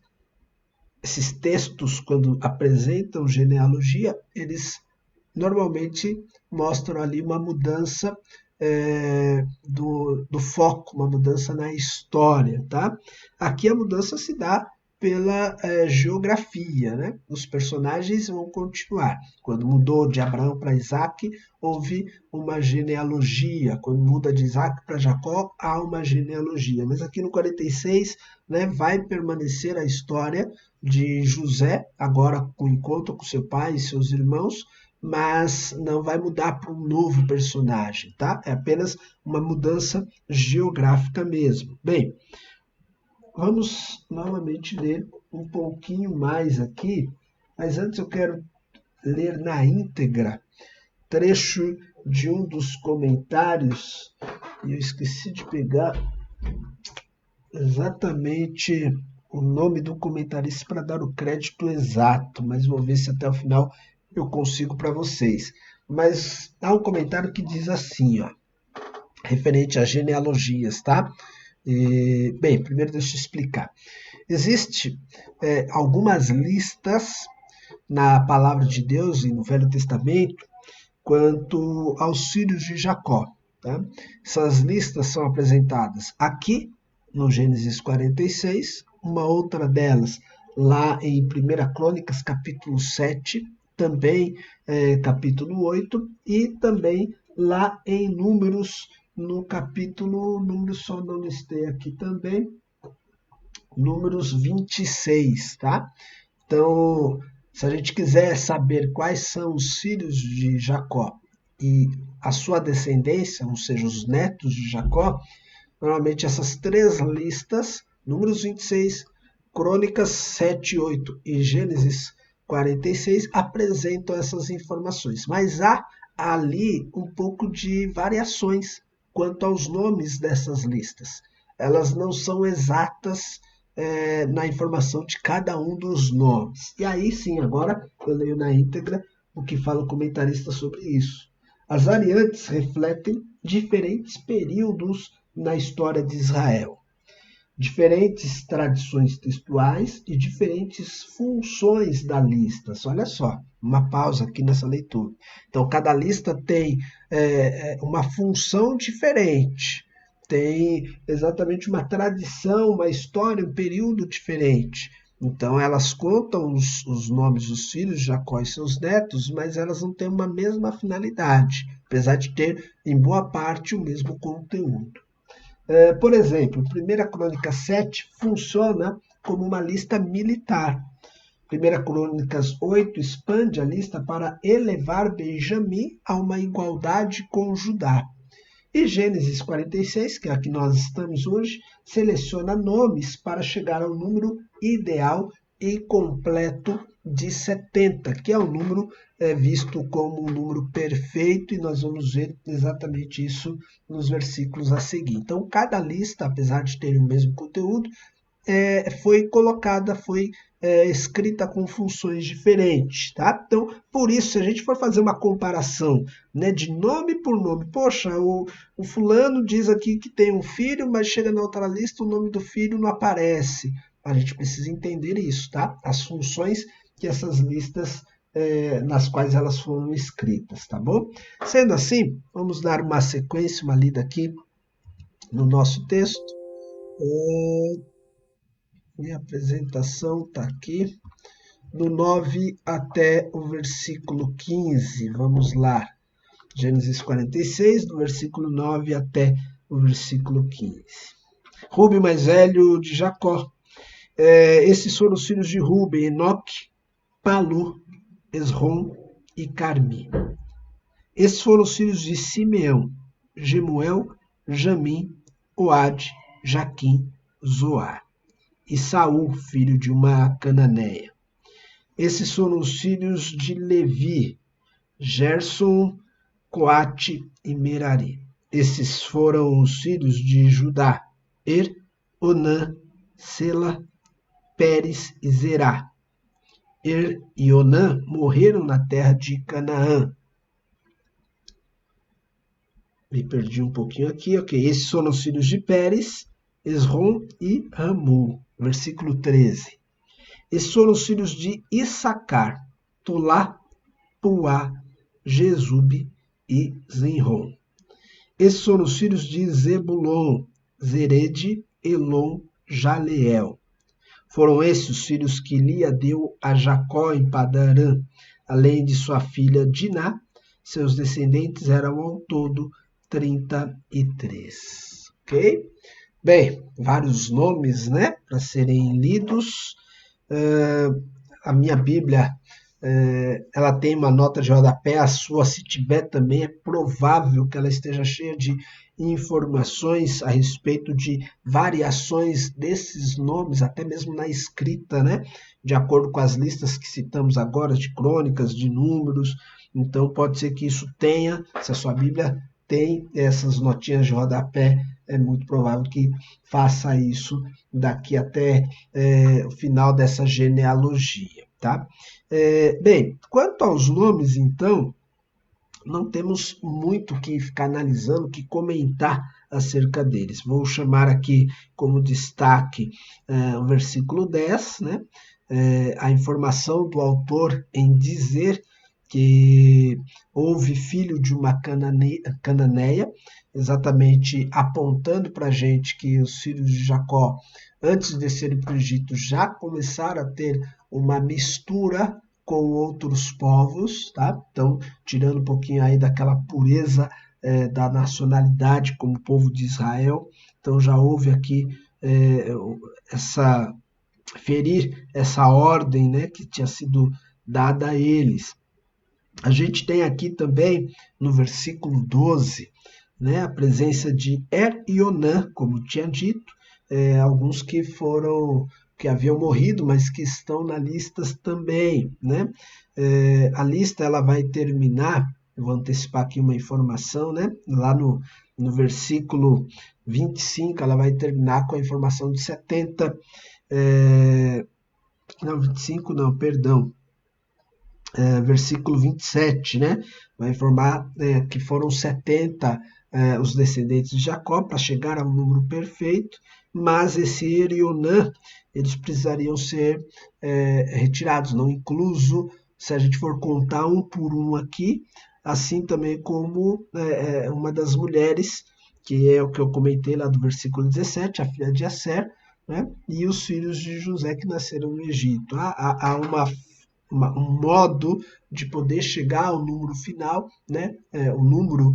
[SPEAKER 1] textos, quando apresentam genealogia, eles normalmente mostram ali uma mudança do foco, uma mudança na história, tá? Aqui a mudança se dá pela geografia, né? Os personagens vão continuar. Quando mudou de Abraão para Isaac, houve uma genealogia. Quando muda de Isaac para Jacó, há uma genealogia. Mas aqui no 46, né, vai permanecer a história de José, agora com encontro com seu pai e seus irmãos, mas não vai mudar para um novo personagem, tá? É apenas uma mudança geográfica mesmo. Bem, vamos novamente ler um pouquinho mais aqui, mas antes eu quero ler na íntegra trecho de um dos comentários, e eu esqueci de pegar exatamente o nome do comentarista para dar o crédito exato, mas vou ver se até o final eu consigo para vocês. Mas há um comentário que diz assim, ó, referente às genealogias, tá? Bem, primeiro deixa eu explicar. Existe algumas listas na palavra de Deus e no Velho Testamento quanto aos filhos de Jacó. Tá? Essas listas são apresentadas aqui no Gênesis 46, uma outra delas lá em 1 Crônicas, capítulo 7, também capítulo 8, e também lá em Números, no capítulo, Números só não listei aqui também, Números 26, tá? Então, se a gente quiser saber quais são os filhos de Jacó e a sua descendência, ou seja, os netos de Jacó, normalmente essas três listas, Números 26, Crônicas 7 e 8 e Gênesis 46, apresentam essas informações. Mas há ali um pouco de variações quanto aos nomes dessas listas. Elas não são exatas na informação de cada um dos nomes. E aí sim, agora eu leio na íntegra o que fala o comentarista sobre isso. As variantes refletem diferentes períodos na história de Israel, diferentes tradições textuais e diferentes funções da lista. Olha só, uma pausa aqui nessa leitura. Então, cada lista tem uma função diferente, tem exatamente uma tradição, uma história, um período diferente. Então, elas contam os nomes dos filhos de Jacó e seus netos, mas elas não têm uma mesma finalidade, apesar de ter, em boa parte, o mesmo conteúdo. Por exemplo, 1 Crônicas 7 funciona como uma lista militar. 1 Crônicas 8 expande a lista para elevar Benjamim a uma igualdade com Judá. E Gênesis 46, que é a que nós estamos hoje, seleciona nomes para chegar ao número ideal e completo de 70, que é o número visto como um número perfeito, e nós vamos ver exatamente isso nos versículos a seguir. Então, cada lista, apesar de ter o mesmo conteúdo, foi colocada, escrita com funções diferentes, tá? Então, por isso, se a gente for fazer uma comparação, né, de nome por nome, poxa, o fulano diz aqui que tem um filho, mas chega na outra lista, o nome do filho não aparece. A gente precisa entender isso, tá? As funções que essas listas, nas quais elas foram escritas, tá bom? Sendo assim, vamos dar uma sequência, uma lida aqui no nosso texto. Minha apresentação está aqui, do 9 até o versículo 15. Vamos lá. Gênesis 46, do versículo 9 até o versículo 15. Rúben mais velho de Jacó. Esses foram os filhos de Rúben: Enoque, Palu, Esrom e Carmi. Esses foram os filhos de Simeão: Gemuel, Jamim, Oade, Jaquim, Zoar. E Saul, filho de uma cananeia. Esses foram os filhos de Levi: Gerson, Coate e Merari. Esses foram os filhos de Judá: Onã, Sela, Pérez e Zerá. E Onã morreram na terra de Canaã. Me perdi um pouquinho aqui, ok. Esses foram os filhos de Pérez, Esrom e Ramul. Versículo 13. Esses foram os filhos de Issacar: Tolá, Puá, Jesube e Zenrom. Esses foram os filhos de Zebulon: Zerede, Elon, Jaleel. Foram esses os filhos que Lia deu a Jacó em Padarã, além de sua filha Diná. Seus descendentes eram ao todo 33. Ok? Bem, vários nomes, né, para serem lidos. A minha Bíblia ela tem uma nota de rodapé, a sua, se tiver também, é provável que ela esteja cheia de informações a respeito de variações desses nomes, até mesmo na escrita, né? De acordo com as listas que citamos agora, de crônicas, de números. Então, pode ser que isso tenha, se a sua Bíblia tem essas notinhas de rodapé, é muito provável que faça isso daqui até o final dessa genealogia, tá? Bem, quanto aos nomes, então, não temos muito que ficar analisando, que comentar acerca deles. Vou chamar aqui como destaque o versículo 10, né? A informação do autor em dizer que houve filho de uma cananeia, exatamente apontando para a gente que os filhos de Jacó, antes de serem para o Egito, já começaram a ter uma mistura com outros povos, tá? Então, tirando um pouquinho aí daquela pureza da nacionalidade como povo de Israel, então já houve aqui ferir essa ordem, né, que tinha sido dada a eles. A gente tem aqui também, no versículo 12, né, a presença de e Onã, como tinha dito, alguns que haviam morrido, mas que estão na lista também, né? A lista ela vai terminar, eu vou antecipar aqui uma informação, né? Lá no versículo 25, ela vai terminar com a informação de 70, não, 25 não, perdão, versículo 27, né? Vai informar que foram 70 os descendentes de Jacó para chegar ao número perfeito, mas esse Er e Onã, eles precisariam ser retirados, não incluso, se a gente for contar um por um aqui, assim também como uma das mulheres, que é o que eu comentei lá do versículo 17, a filha de Asser, né? E os filhos de José que nasceram no Egito. Há um modo de poder chegar ao número final, né? O número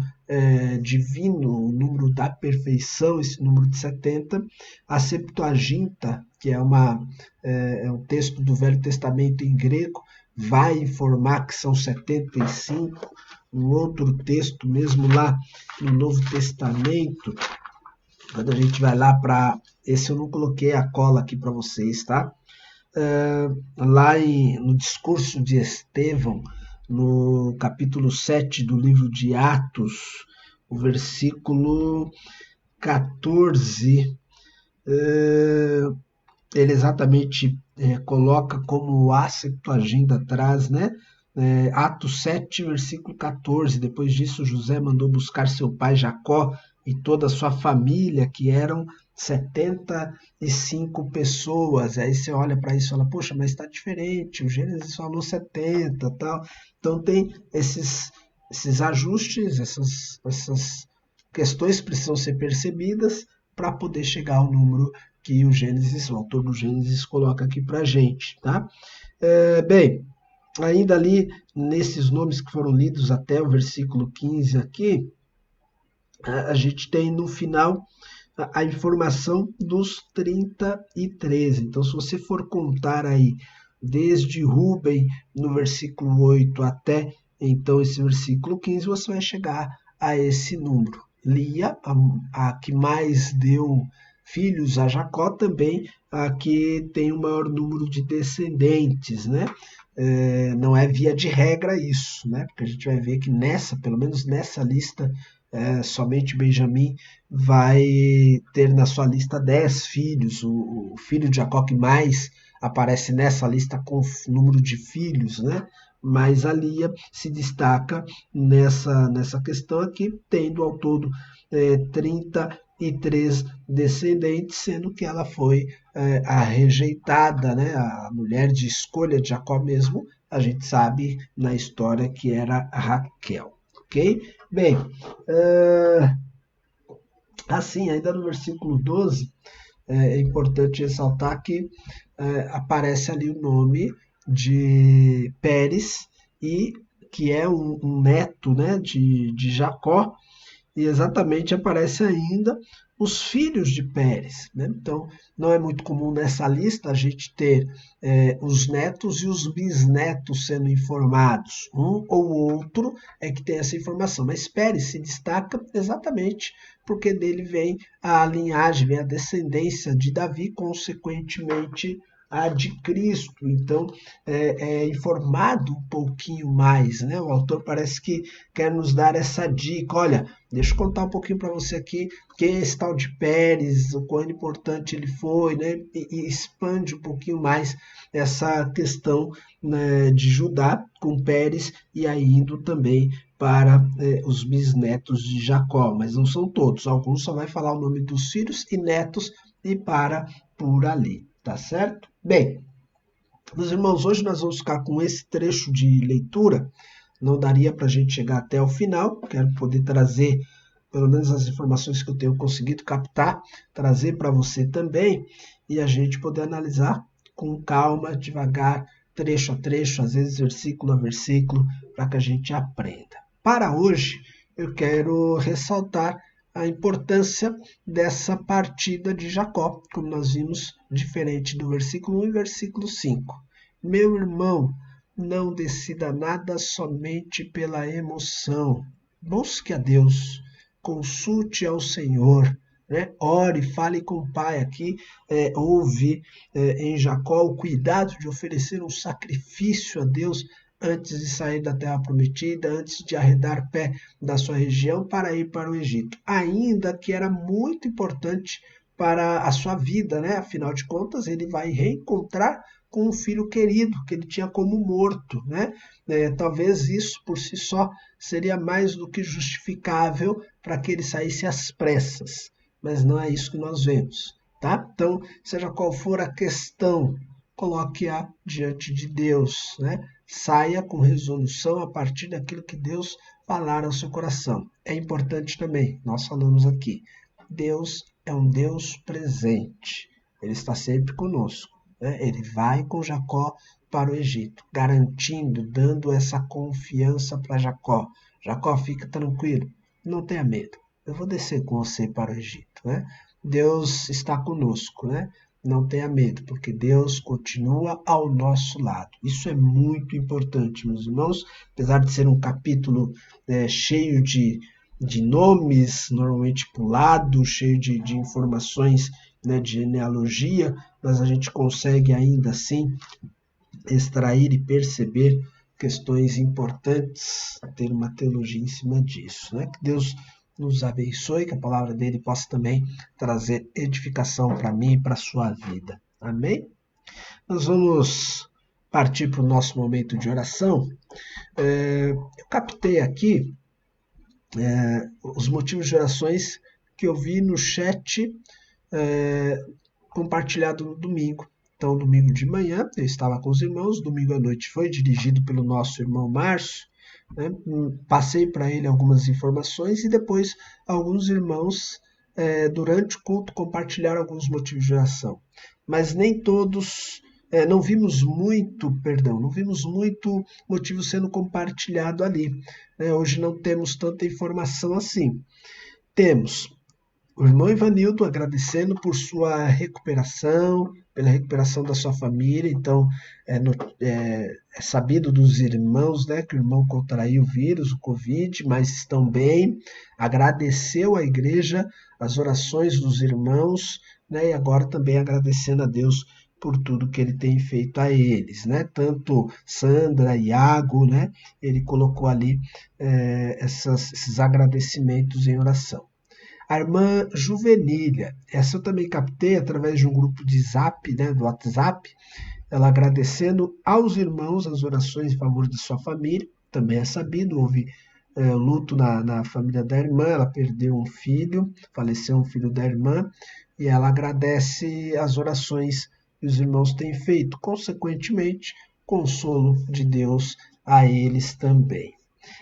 [SPEAKER 1] divino, o número da perfeição, esse número de 70. A Septuaginta, que é um texto do Velho Testamento em grego, vai informar que são 75. Um outro texto, mesmo lá no Novo Testamento, quando a gente vai lá para... Esse eu não coloquei a cola aqui para vocês, tá? Lá no discurso de Estevão, no capítulo 7 do livro de Atos, o versículo 14, ele exatamente coloca como a Septuaginta atrás, né? Atos 7, versículo 14. Depois disso, José mandou buscar seu pai Jacó e toda a sua família, que eram 75 pessoas. Aí você olha para isso e fala, poxa, mas está diferente, o Gênesis falou 70 tal. Então tem esses ajustes, essas questões precisam ser percebidas para poder chegar ao número que o autor do Gênesis coloca aqui para a gente, tá? Bem, ainda ali nesses nomes que foram lidos até o versículo 15 aqui, a gente tem no final a informação dos 33. Então, se você for contar aí, desde Rúben, no versículo 8, até então esse versículo 15, você vai chegar a esse número. Lia, a que mais deu filhos a Jacó, também a que tem o maior número de descendentes, né? Não é via de regra isso, né? Porque a gente vai ver que pelo menos nessa lista, somente Benjamim vai ter na sua lista 10 filhos. O filho de Jacó que mais aparece nessa lista com número de filhos, né? Mas a Lia se destaca nessa questão aqui, tendo ao todo 33 descendentes, sendo que ela foi a rejeitada, né? A mulher de escolha de Jacó mesmo, a gente sabe na história que era Raquel, ok? Bem, assim, ainda no versículo 12, é importante ressaltar que aparece ali o nome de Pérez, e que é um neto, né, de Jacó, e exatamente aparece ainda os filhos de Pérez, né? Então, não é muito comum nessa lista a gente ter os netos e os bisnetos sendo informados. Um ou outro é que tem essa informação, mas Pérez se destaca exatamente porque dele vem a linhagem, vem a descendência de Davi, consequentemente a de Cristo. Então, é informado um pouquinho mais, né? O autor parece que quer nos dar essa dica. Olha, deixa eu contar um pouquinho para você aqui quem é esse tal de Pérez, o quão importante ele foi, né? E expande um pouquinho mais essa questão, né, de Judá com Pérez e aí indo também para os bisnetos de Jacó, mas não são todos. Alguns só vai falar o nome dos filhos e netos e para por ali, tá certo? Bem, meus irmãos, hoje nós vamos ficar com esse trecho de leitura. Não daria para a gente chegar até o final. Quero poder trazer pelo menos as informações que eu tenho conseguido captar, trazer para você também e a gente poder analisar com calma, devagar, trecho a trecho, às vezes versículo a versículo, para que a gente aprenda. Para hoje, eu quero ressaltar a importância dessa partida de Jacó, como nós vimos, diferente do versículo 1 e versículo 5. Meu irmão, não decida nada somente pela emoção. Busque a Deus, consulte ao Senhor, né? Ore, fale com o Pai. Aqui houve em Jacó o cuidado de oferecer um sacrifício a Deus antes de sair da terra prometida, antes de arredar pé da sua região para ir para o Egito. Ainda que era muito importante para a sua vida, né? Afinal de contas, ele vai reencontrar com um filho querido que ele tinha como morto, né? Talvez isso por si só seria mais do que justificável para que ele saísse às pressas, mas não é isso que nós vemos, tá? Então, seja qual for a questão, coloque-a diante de Deus, né? Saia com resolução a partir daquilo que Deus falar ao seu coração. É importante também, nós falamos aqui, Deus é um Deus presente, Ele está sempre conosco, né? Ele vai com Jacó para o Egito, garantindo, dando essa confiança para Jacó. Jacó, fica tranquilo, não tenha medo, eu vou descer com você para o Egito, né? Deus está conosco, né? Não tenha medo, porque Deus continua ao nosso lado. Isso é muito importante, meus irmãos, apesar de ser um capítulo cheio de nomes, normalmente pulado, cheio de informações, né, de genealogia, mas a gente consegue ainda assim extrair e perceber questões importantes, ter uma teologia em cima disso, né? Que Deus nos abençoe, que a palavra dele possa também trazer edificação para mim e para a sua vida. Amém? Nós vamos partir para o nosso momento de oração. Eu captei aqui os motivos de orações que eu vi no chat compartilhado no domingo. Então, domingo de manhã, eu estava com os irmãos, domingo à noite foi dirigido pelo nosso irmão Márcio, né? Passei para ele algumas informações e depois alguns irmãos, durante o culto, compartilharam alguns motivos de oração. Mas nem todos, não vimos muito motivo sendo compartilhado ali, né? Hoje não temos tanta informação assim. Temos o irmão Ivanildo agradecendo por sua recuperação, pela recuperação da sua família. Então, é sabido dos irmãos, né, que o irmão contraiu o vírus, o Covid, mas estão bem. Agradeceu à igreja as orações dos irmãos, né, e agora também agradecendo a Deus por tudo que ele tem feito a eles, né? Tanto Sandra, Iago, né? Ele colocou ali esses agradecimentos em oração. A irmã Juvenília, essa eu também captei através de um grupo de Zap, né, do WhatsApp, ela agradecendo aos irmãos as orações em favor de sua família. Também é sabido, houve luto na família da irmã, ela perdeu um filho, faleceu um filho da irmã, e ela agradece as orações que os irmãos têm feito, consequentemente, consolo de Deus a eles também.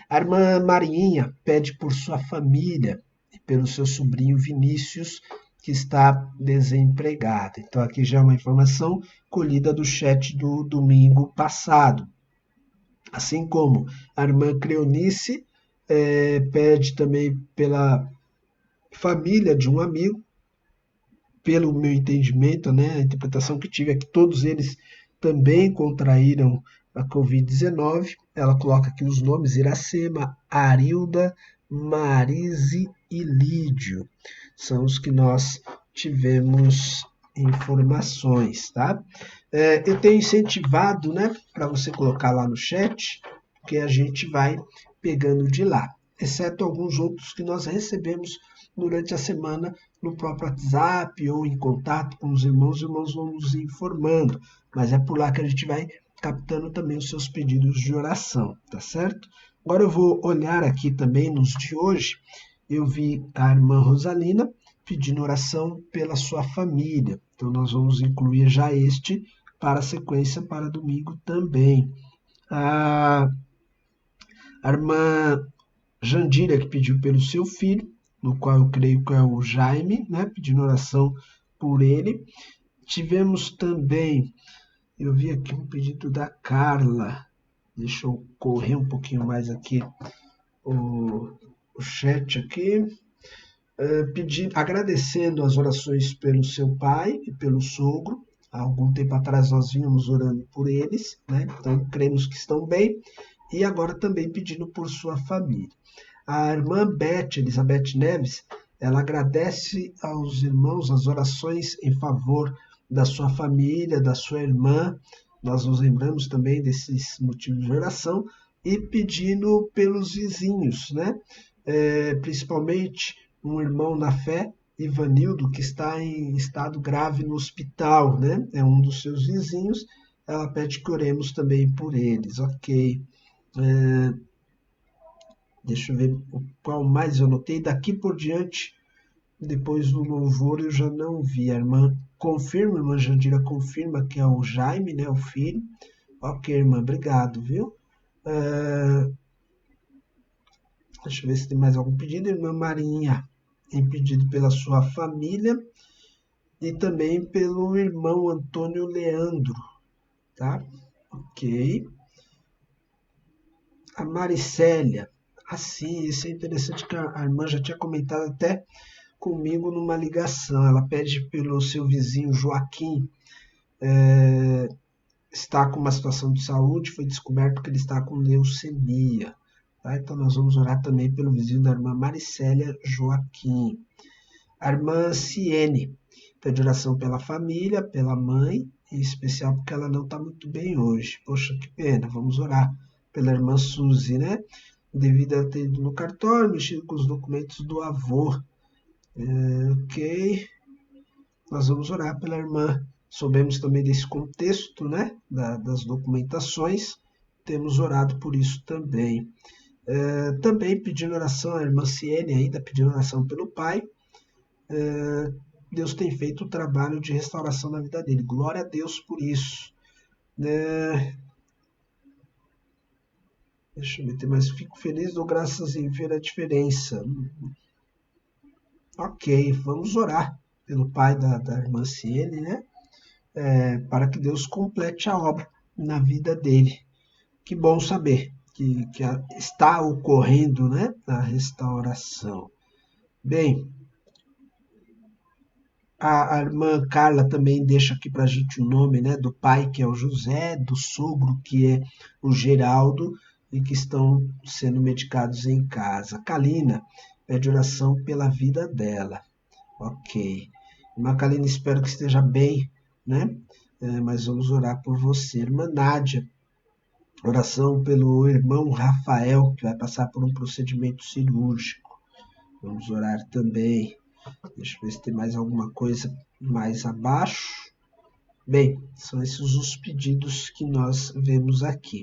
[SPEAKER 1] A irmã Marinha pede por sua família, pelo seu sobrinho Vinícius, que está desempregado. Então, aqui já é uma informação colhida do chat do domingo passado. Assim como a irmã Creonice pede também pela família de um amigo pelo meu entendimento, né, a interpretação que tive é que todos eles também contraíram a Covid-19. Ela coloca aqui os nomes: Iracema, Arilda, Marise e Lídio. São os que nós tivemos informações, tá? Eu tenho incentivado, né, para você colocar lá no chat, que a gente vai pegando de lá, exceto alguns outros que nós recebemos durante a semana no próprio WhatsApp ou em contato com os irmãos vão nos informando, mas é por lá que a gente vai captando também os seus pedidos de oração, tá certo? Agora eu vou olhar aqui também nos de hoje. Eu vi a irmã Rosalina pedindo oração pela sua família, então nós vamos incluir já este para a sequência para domingo também. A irmã Jandira, que pediu pelo seu filho, no qual eu creio que é o Jaime, né, pedindo oração por ele. Tivemos também, eu vi aqui um pedido da Carla, deixa eu correr um pouquinho mais aqui o chat aqui, agradecendo as orações pelo seu pai e pelo sogro. Há algum tempo atrás nós vínhamos orando por eles, né? Então cremos que estão bem, e agora também pedindo por sua família. A irmã Elizabeth Neves, ela agradece aos irmãos as orações em favor da sua família, da sua irmã. Nós nos lembramos também desses motivos de oração, e pedindo pelos vizinhos, né? Principalmente um irmão na fé, Ivanildo, que está em estado grave no hospital, né? É um dos seus vizinhos. Ela pede que oremos também por eles. Ok. Deixa eu ver o qual mais eu notei. Daqui por diante, depois do louvor, eu já não vi. A irmã confirma, a irmã Jandira confirma que é o Jaime, né? O filho. Ok, irmã, obrigado, viu? Deixa eu ver se tem mais algum pedido. Irmã Marinha tem pedido pela sua família e também pelo irmão Antônio Leandro, tá? Ok. A Maricélia. Sim, isso é interessante, que a irmã já tinha comentado até comigo numa ligação. Ela pede pelo seu vizinho Joaquim, está com uma situação de saúde, foi descoberto que ele está com leucemia. Tá? Então nós vamos orar também pelo vizinho da irmã Maricélia Joaquim. A irmã Ciene pede oração pela família, pela mãe, em especial porque ela não está muito bem hoje. Poxa, que pena. Vamos orar pela irmã Suzy, né? Devido a ter ido no cartório, mexido com os documentos do avô. Ok. Nós vamos orar pela irmã. Soubemos também desse contexto, né? Das documentações. Temos orado por isso também. Também pedindo oração, a irmã Ciene ainda pedindo oração pelo pai. Deus tem feito o trabalho de restauração na vida dele. Glória a Deus por isso. Deixa eu ver, mas fico feliz, dou graças em ver a diferença. Ok, vamos orar pelo pai da irmã Ciene, né? Para que Deus complete a obra na vida dele. Que bom saber que está ocorrendo, né, a restauração. Bem, a irmã Carla também deixa aqui para a gente o nome, né, do pai, que é o José, do sogro, que é o Geraldo, e que estão sendo medicados em casa. Kalina pede oração pela vida dela. Ok. Irmã Kalina, espero que esteja bem, né? Mas vamos orar por você. Irmã Nádia, oração pelo irmão Rafael, que vai passar por um procedimento cirúrgico. Vamos orar também. Deixa eu ver se tem mais alguma coisa mais abaixo. Bem, são esses os pedidos que nós vemos aqui.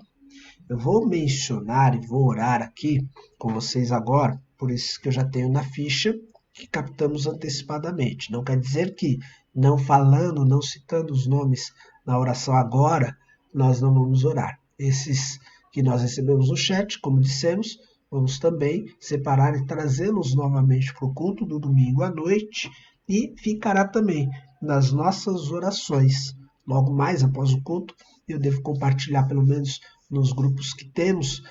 [SPEAKER 1] Eu vou mencionar e vou orar aqui com vocês agora, por isso que eu já tenho na ficha, que captamos antecipadamente. Não quer dizer que, não falando, não citando os nomes na oração agora, nós não vamos orar. Esses que nós recebemos no chat, como dissemos, vamos também separar e trazê-los novamente para o culto do domingo à noite, e ficará também nas nossas orações. Logo mais após o culto, eu devo compartilhar pelo menos nos grupos que temos,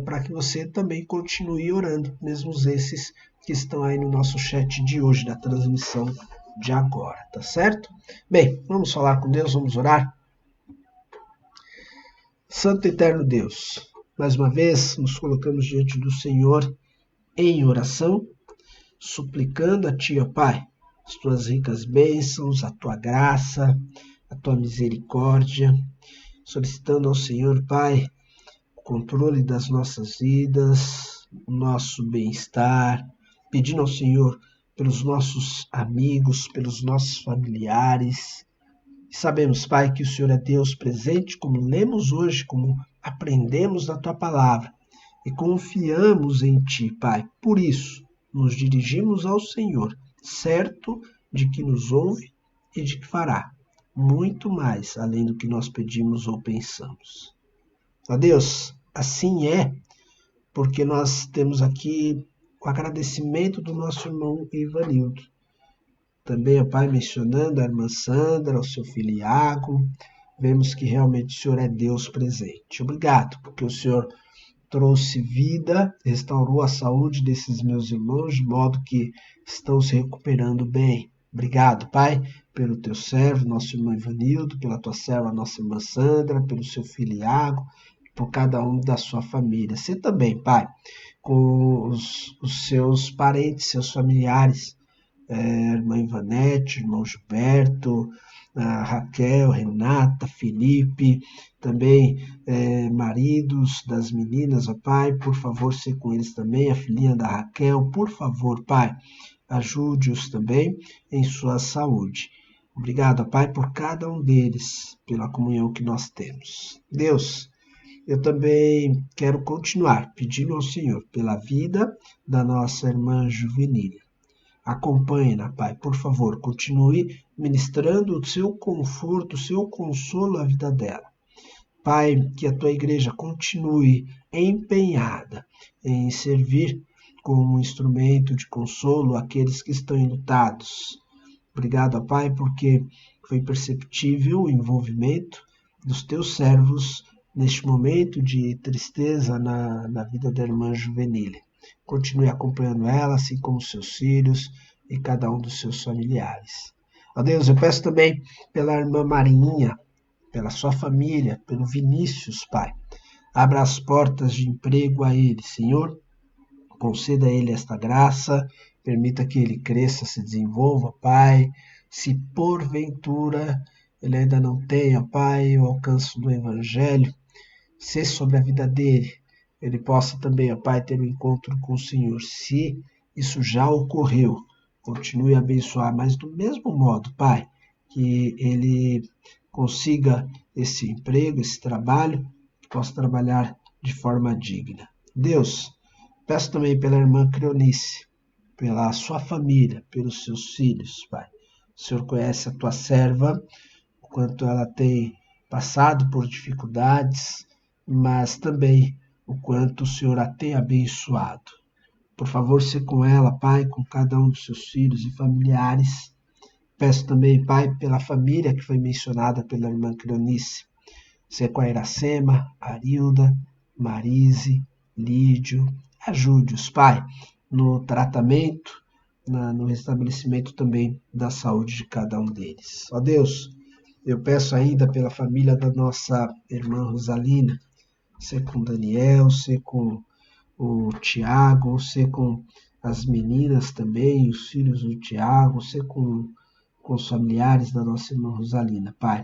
[SPEAKER 1] para que você também continue orando, mesmo esses que estão aí no nosso chat de hoje, da transmissão de agora, tá certo? Bem, vamos falar com Deus, vamos orar. Santo e eterno Deus, mais uma vez nos colocamos diante do Senhor em oração, suplicando a Ti, ó Pai, as Tuas ricas bênçãos, a Tua graça, a Tua misericórdia, solicitando ao Senhor, Pai, o controle das nossas vidas, o nosso bem-estar, pedindo ao Senhor pelos nossos amigos, pelos nossos familiares. E sabemos, Pai, que o Senhor é Deus presente, como lemos hoje, como aprendemos na Tua palavra, e confiamos em Ti, Pai. Por isso, nos dirigimos ao Senhor, certo de que nos ouve e de que fará muito mais além do que nós pedimos ou pensamos. Ó Deus, assim é, porque nós temos aqui o agradecimento do nosso irmão Ivanildo. Também, ó Pai, mencionando a irmã Sandra, o seu filho Iago, vemos que realmente o Senhor é Deus presente. Obrigado, porque o Senhor trouxe vida, restaurou a saúde desses meus irmãos, de modo que estão se recuperando bem. Obrigado, Pai, pelo Teu servo, nosso irmão Ivanildo, pela Tua serva, nossa irmã Sandra, pelo seu filho Iago, por cada um da sua família. Você também, Pai, com os seus parentes, seus familiares, irmã Ivanete, irmão Gilberto, a Raquel, Renata, Felipe, também maridos das meninas, ó Pai, por favor, ser com eles também, a filhinha da Raquel, por favor, Pai, ajude-os também em sua saúde. Obrigado, ó Pai, por cada um deles, pela comunhão que nós temos. Deus, eu também quero continuar pedindo ao Senhor pela vida da nossa irmã Juvenília. Acompanhe-na, Pai, por favor, continue ministrando o seu conforto, o seu consolo à vida dela. Pai, que a Tua igreja continue empenhada em servir como um instrumento de consolo àqueles que estão enlutados. Obrigado, Pai, porque foi perceptível o envolvimento dos Teus servos neste momento de tristeza na vida da irmã Juvenília. Continue acompanhando ela, assim como seus filhos e cada um dos seus familiares. Ó Deus, eu peço também pela irmã Marinha, pela sua família, pelo Vinícius, Pai. Abra as portas de emprego a ele, Senhor. Conceda a ele esta graça, permita que ele cresça, se desenvolva, Pai. Se porventura ele ainda não tenha, Pai, o alcance do Evangelho, se sobre a vida dele, ele possa também, ó Pai, ter um encontro com o Senhor. Se isso já ocorreu, continue a abençoar, mas do mesmo modo, Pai, que ele consiga esse emprego, esse trabalho, que possa trabalhar de forma digna. Deus, peço também pela irmã Creonice, pela sua família, pelos seus filhos, Pai. O Senhor conhece a Tua serva, o quanto ela tem passado por dificuldades, mas também o quanto o Senhor a tem abençoado. Por favor, seja com ela, Pai, com cada um dos seus filhos e familiares. Peço também, Pai, pela família que foi mencionada pela irmã Creonice. Seja com a Iracema, Arilda, Marise, Lídio. Ajude-os, Pai, no tratamento, no restabelecimento também da saúde de cada um deles. Ó Deus, eu peço ainda pela família da nossa irmã Rosalina, ser com Daniel, ser com o Tiago, ser com as meninas também, os filhos do Tiago, ser com os familiares da nossa irmã Rosalina. Pai,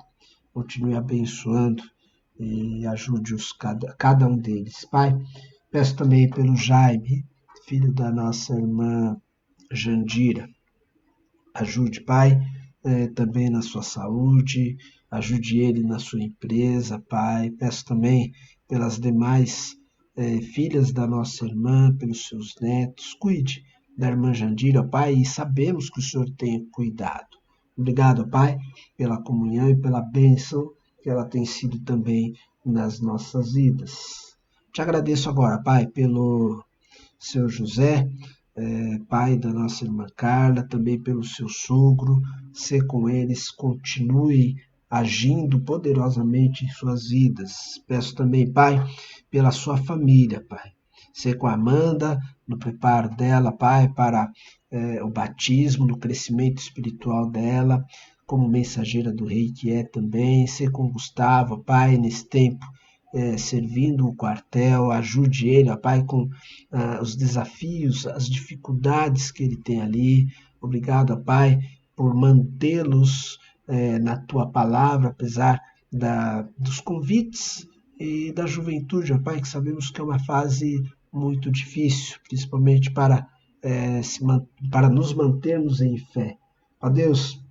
[SPEAKER 1] continue abençoando e ajude-os, cada um deles. Pai, peço também pelo Jaime, filho da nossa irmã Jandira. Ajude, Pai, também na sua saúde, ajude ele na sua empresa, Pai. Peço também pelas demais filhas da nossa irmã, pelos seus netos. Cuide da irmã Jandira, Pai, e sabemos que o Senhor tem cuidado. Obrigado, Pai, pela comunhão e pela bênção que ela tem sido também nas nossas vidas. Te agradeço agora, Pai, pelo seu José, pai da nossa irmã Carla, também pelo seu sogro. Ser com eles, continue agindo poderosamente em suas vidas. Peço também, Pai, pela sua família, Pai. ser com a Amanda, no preparo dela, Pai, para o batismo, no crescimento espiritual dela, como mensageira do Rei que é também, ser com o Gustavo, Pai, nesse tempo, servindo o quartel, ajude ele, ó Pai, com os desafios, as dificuldades que ele tem ali. Obrigado, ó Pai, por mantê-los na Tua palavra, apesar dos convites e da juventude, ó Pai, que sabemos que é uma fase muito difícil, principalmente para nos mantermos em fé. Ó Deus,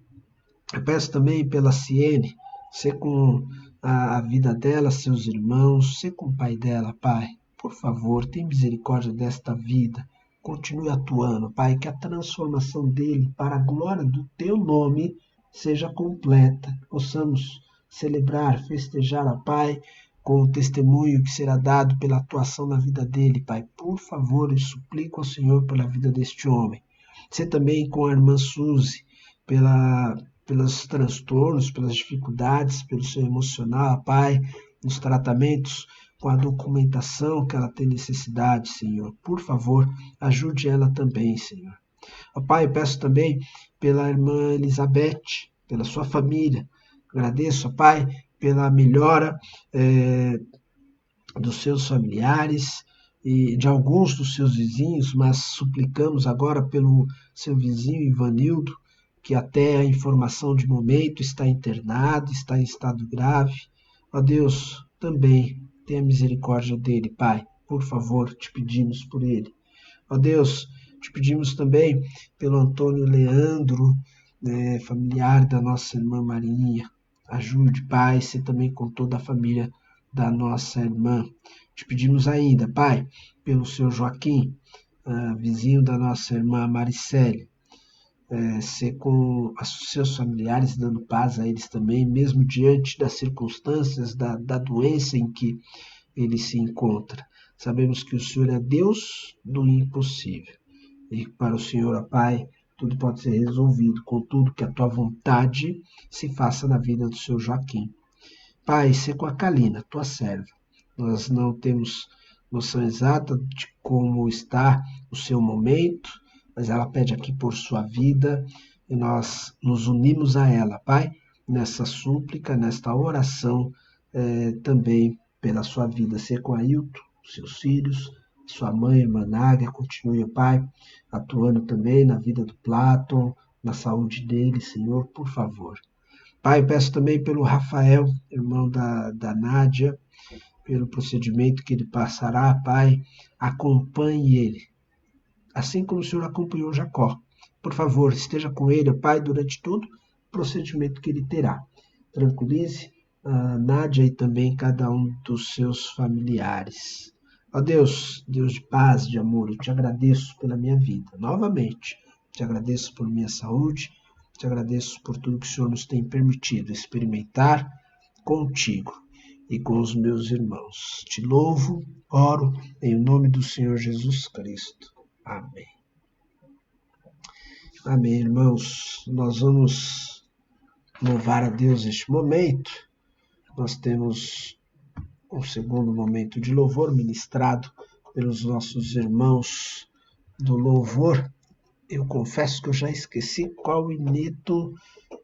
[SPEAKER 1] eu peço também pela Ciene, ser com a vida dela, seus irmãos, ser com o pai dela, Pai. Por favor, tem misericórdia desta vida. Continue atuando, Pai, que a transformação dele para a glória do Teu nome seja completa. Possamos celebrar, festejar a Pai com o testemunho que será dado pela atuação na vida dele, Pai. Por favor, eu suplico ao Senhor pela vida deste homem. Ser também com a irmã Suzy, pelos transtornos, pelas dificuldades, pelo seu emocional, Pai, nos tratamentos, com a documentação que ela tem necessidade, Senhor. Por favor, ajude ela também, Senhor. Ó Pai, eu peço também pela irmã Elizabeth, pela sua família. Agradeço, ó Pai, pela melhora dos seus familiares e de alguns dos seus vizinhos, mas suplicamos agora pelo seu vizinho Ivanildo, que até a informação de momento está internado, está em estado grave. Ó Deus, também tenha misericórdia dele, Pai. Por favor, te pedimos por ele. Ó Deus, te pedimos também pelo Antônio Leandro, familiar da nossa irmã Marinha. Ajude, Pai, ser também com toda a família da nossa irmã. Te pedimos ainda, Pai, pelo seu Joaquim, vizinho da nossa irmã Maricele. Ser com os seus familiares, dando paz a eles também, mesmo diante das circunstâncias da doença em que ele se encontra. Sabemos que o Senhor é Deus do impossível. E para o Senhor, ó Pai, tudo pode ser resolvido, contudo que a Tua vontade se faça na vida do seu Joaquim. Pai, ser com a Kalina, Tua serva. Nós não temos noção exata de como está o seu momento, mas ela pede aqui por sua vida e nós nos unimos a ela, Pai, nessa súplica, nesta oração, também pela sua vida. Ser com Ailton, seus filhos, sua mãe, irmã Nádia, continue, Pai, atuando também na vida do Platon, na saúde dele, Senhor, por favor. Pai, eu peço também pelo Rafael, irmão da Nádia, pelo procedimento que ele passará, Pai, acompanhe ele, assim como o Senhor acompanhou Jacó. Por favor, esteja com ele, Pai, durante todo o procedimento que ele terá. Tranquilize a Nádia e também cada um dos seus familiares. Ó Deus, Deus de paz, de amor, eu te agradeço pela minha vida. Novamente, te agradeço por minha saúde, te agradeço por tudo que o Senhor nos tem permitido experimentar contigo e com os meus irmãos. Te louvo, oro em nome do Senhor Jesus Cristo. Amém. Amém, irmãos. Nós vamos louvar a Deus neste momento. Nós temos um segundo momento de louvor ministrado pelos nossos irmãos do louvor. Eu confesso que eu já esqueci qual ineto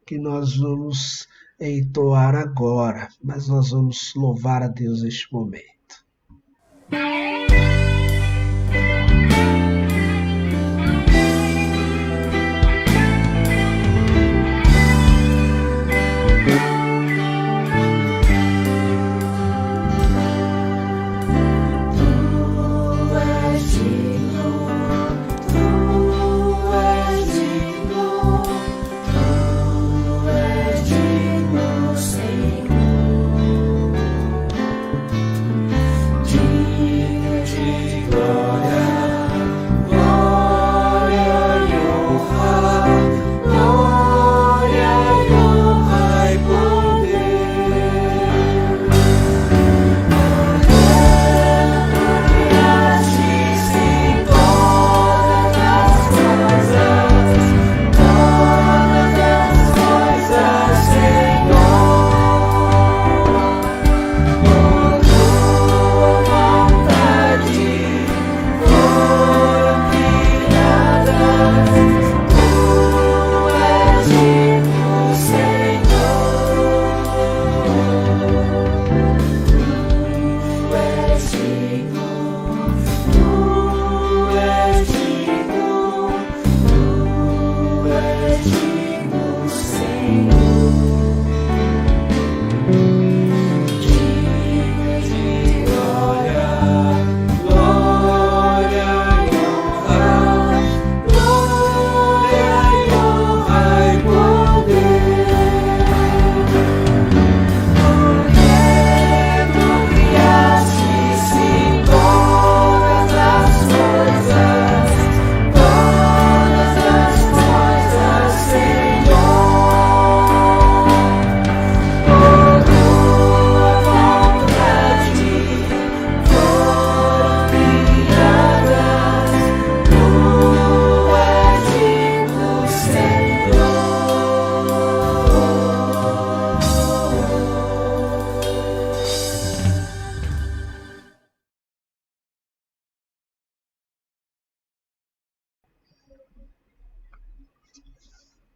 [SPEAKER 1] que nós vamos entoar agora, mas nós vamos louvar a Deus neste momento.
[SPEAKER 2] Senhor.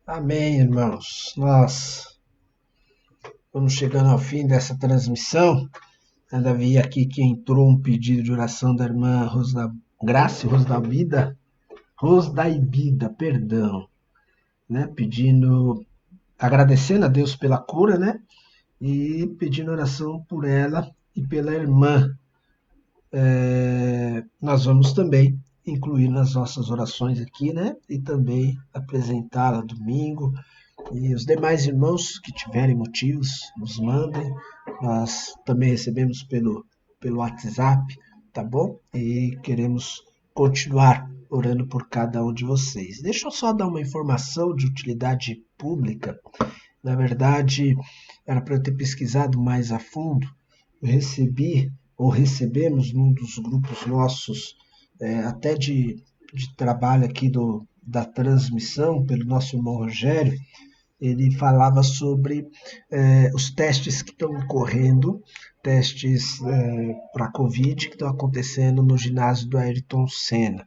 [SPEAKER 1] Amém, irmãos. Nós vamos chegando ao fim dessa transmissão. Ainda vi aqui que entrou um pedido de oração da irmã Graça Rosdaibida, perdão, né? Agradecendo a Deus pela cura, né? E pedindo oração por ela e pela irmã. Nós vamos também incluir nas nossas orações aqui, né? E também apresentá-la domingo. E os demais irmãos que tiverem motivos, nos mandem. Nós também recebemos pelo WhatsApp, tá bom? E queremos continuar orando por cada um de vocês. Deixa eu só dar uma informação de utilidade pública. Na verdade, era para eu ter pesquisado mais a fundo. Eu recebemos num dos grupos nossos, até de trabalho aqui da transmissão, pelo nosso irmão Rogério, ele falava sobre os testes que estão ocorrendo, testes para a Covid que estão acontecendo no ginásio do Ayrton Senna.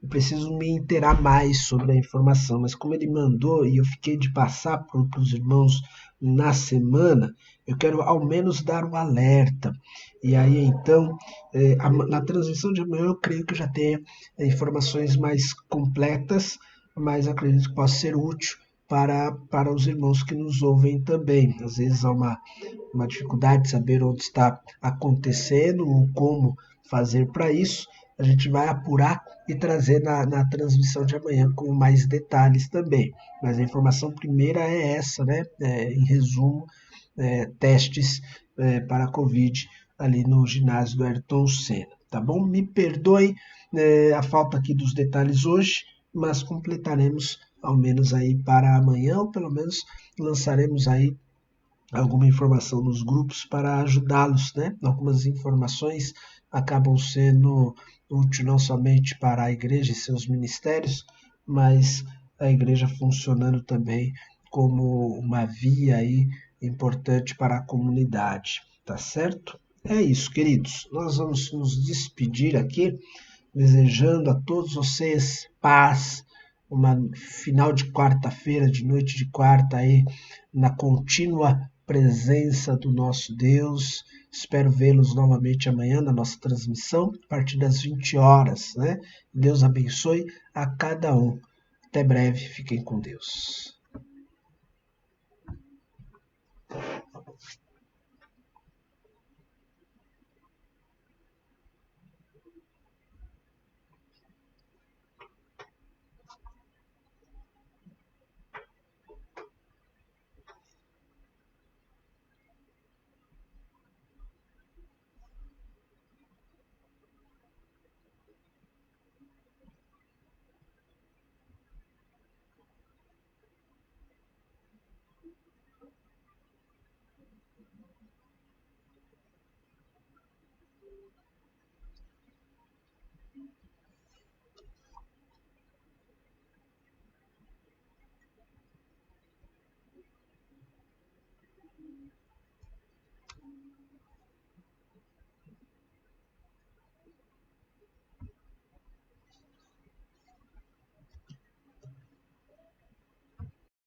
[SPEAKER 1] Eu preciso me inteirar mais sobre a informação, mas como ele mandou e eu fiquei de passar para os irmãos na semana, eu quero ao menos dar um alerta. E aí então, na transmissão de amanhã eu creio que já tenha informações mais completas, mas acredito que possa ser útil para os irmãos que nos ouvem também. Às vezes há uma dificuldade de saber onde está acontecendo ou como fazer para isso. A gente vai apurar e trazer na transmissão de amanhã com mais detalhes também. Mas a informação primeira é essa, né? Em resumo, testes para a Covid ali no ginásio do Ayrton Senna. Tá bom? Me perdoe a falta aqui dos detalhes hoje, mas completaremos ao menos aí para amanhã, ou pelo menos lançaremos aí alguma informação nos grupos para ajudá-los, né? Algumas informações acabam sendo úteis não somente para a igreja e seus ministérios, mas a igreja funcionando também como uma via aí importante para a comunidade, tá certo? É isso, queridos. Nós vamos nos despedir aqui, desejando a todos vocês paz, uma final de quarta-feira, de noite de quarta aí, na contínua presença do nosso Deus. Espero vê-los novamente amanhã na nossa transmissão, a partir das 20 horas, né? Deus abençoe a cada um. Até breve, fiquem com Deus.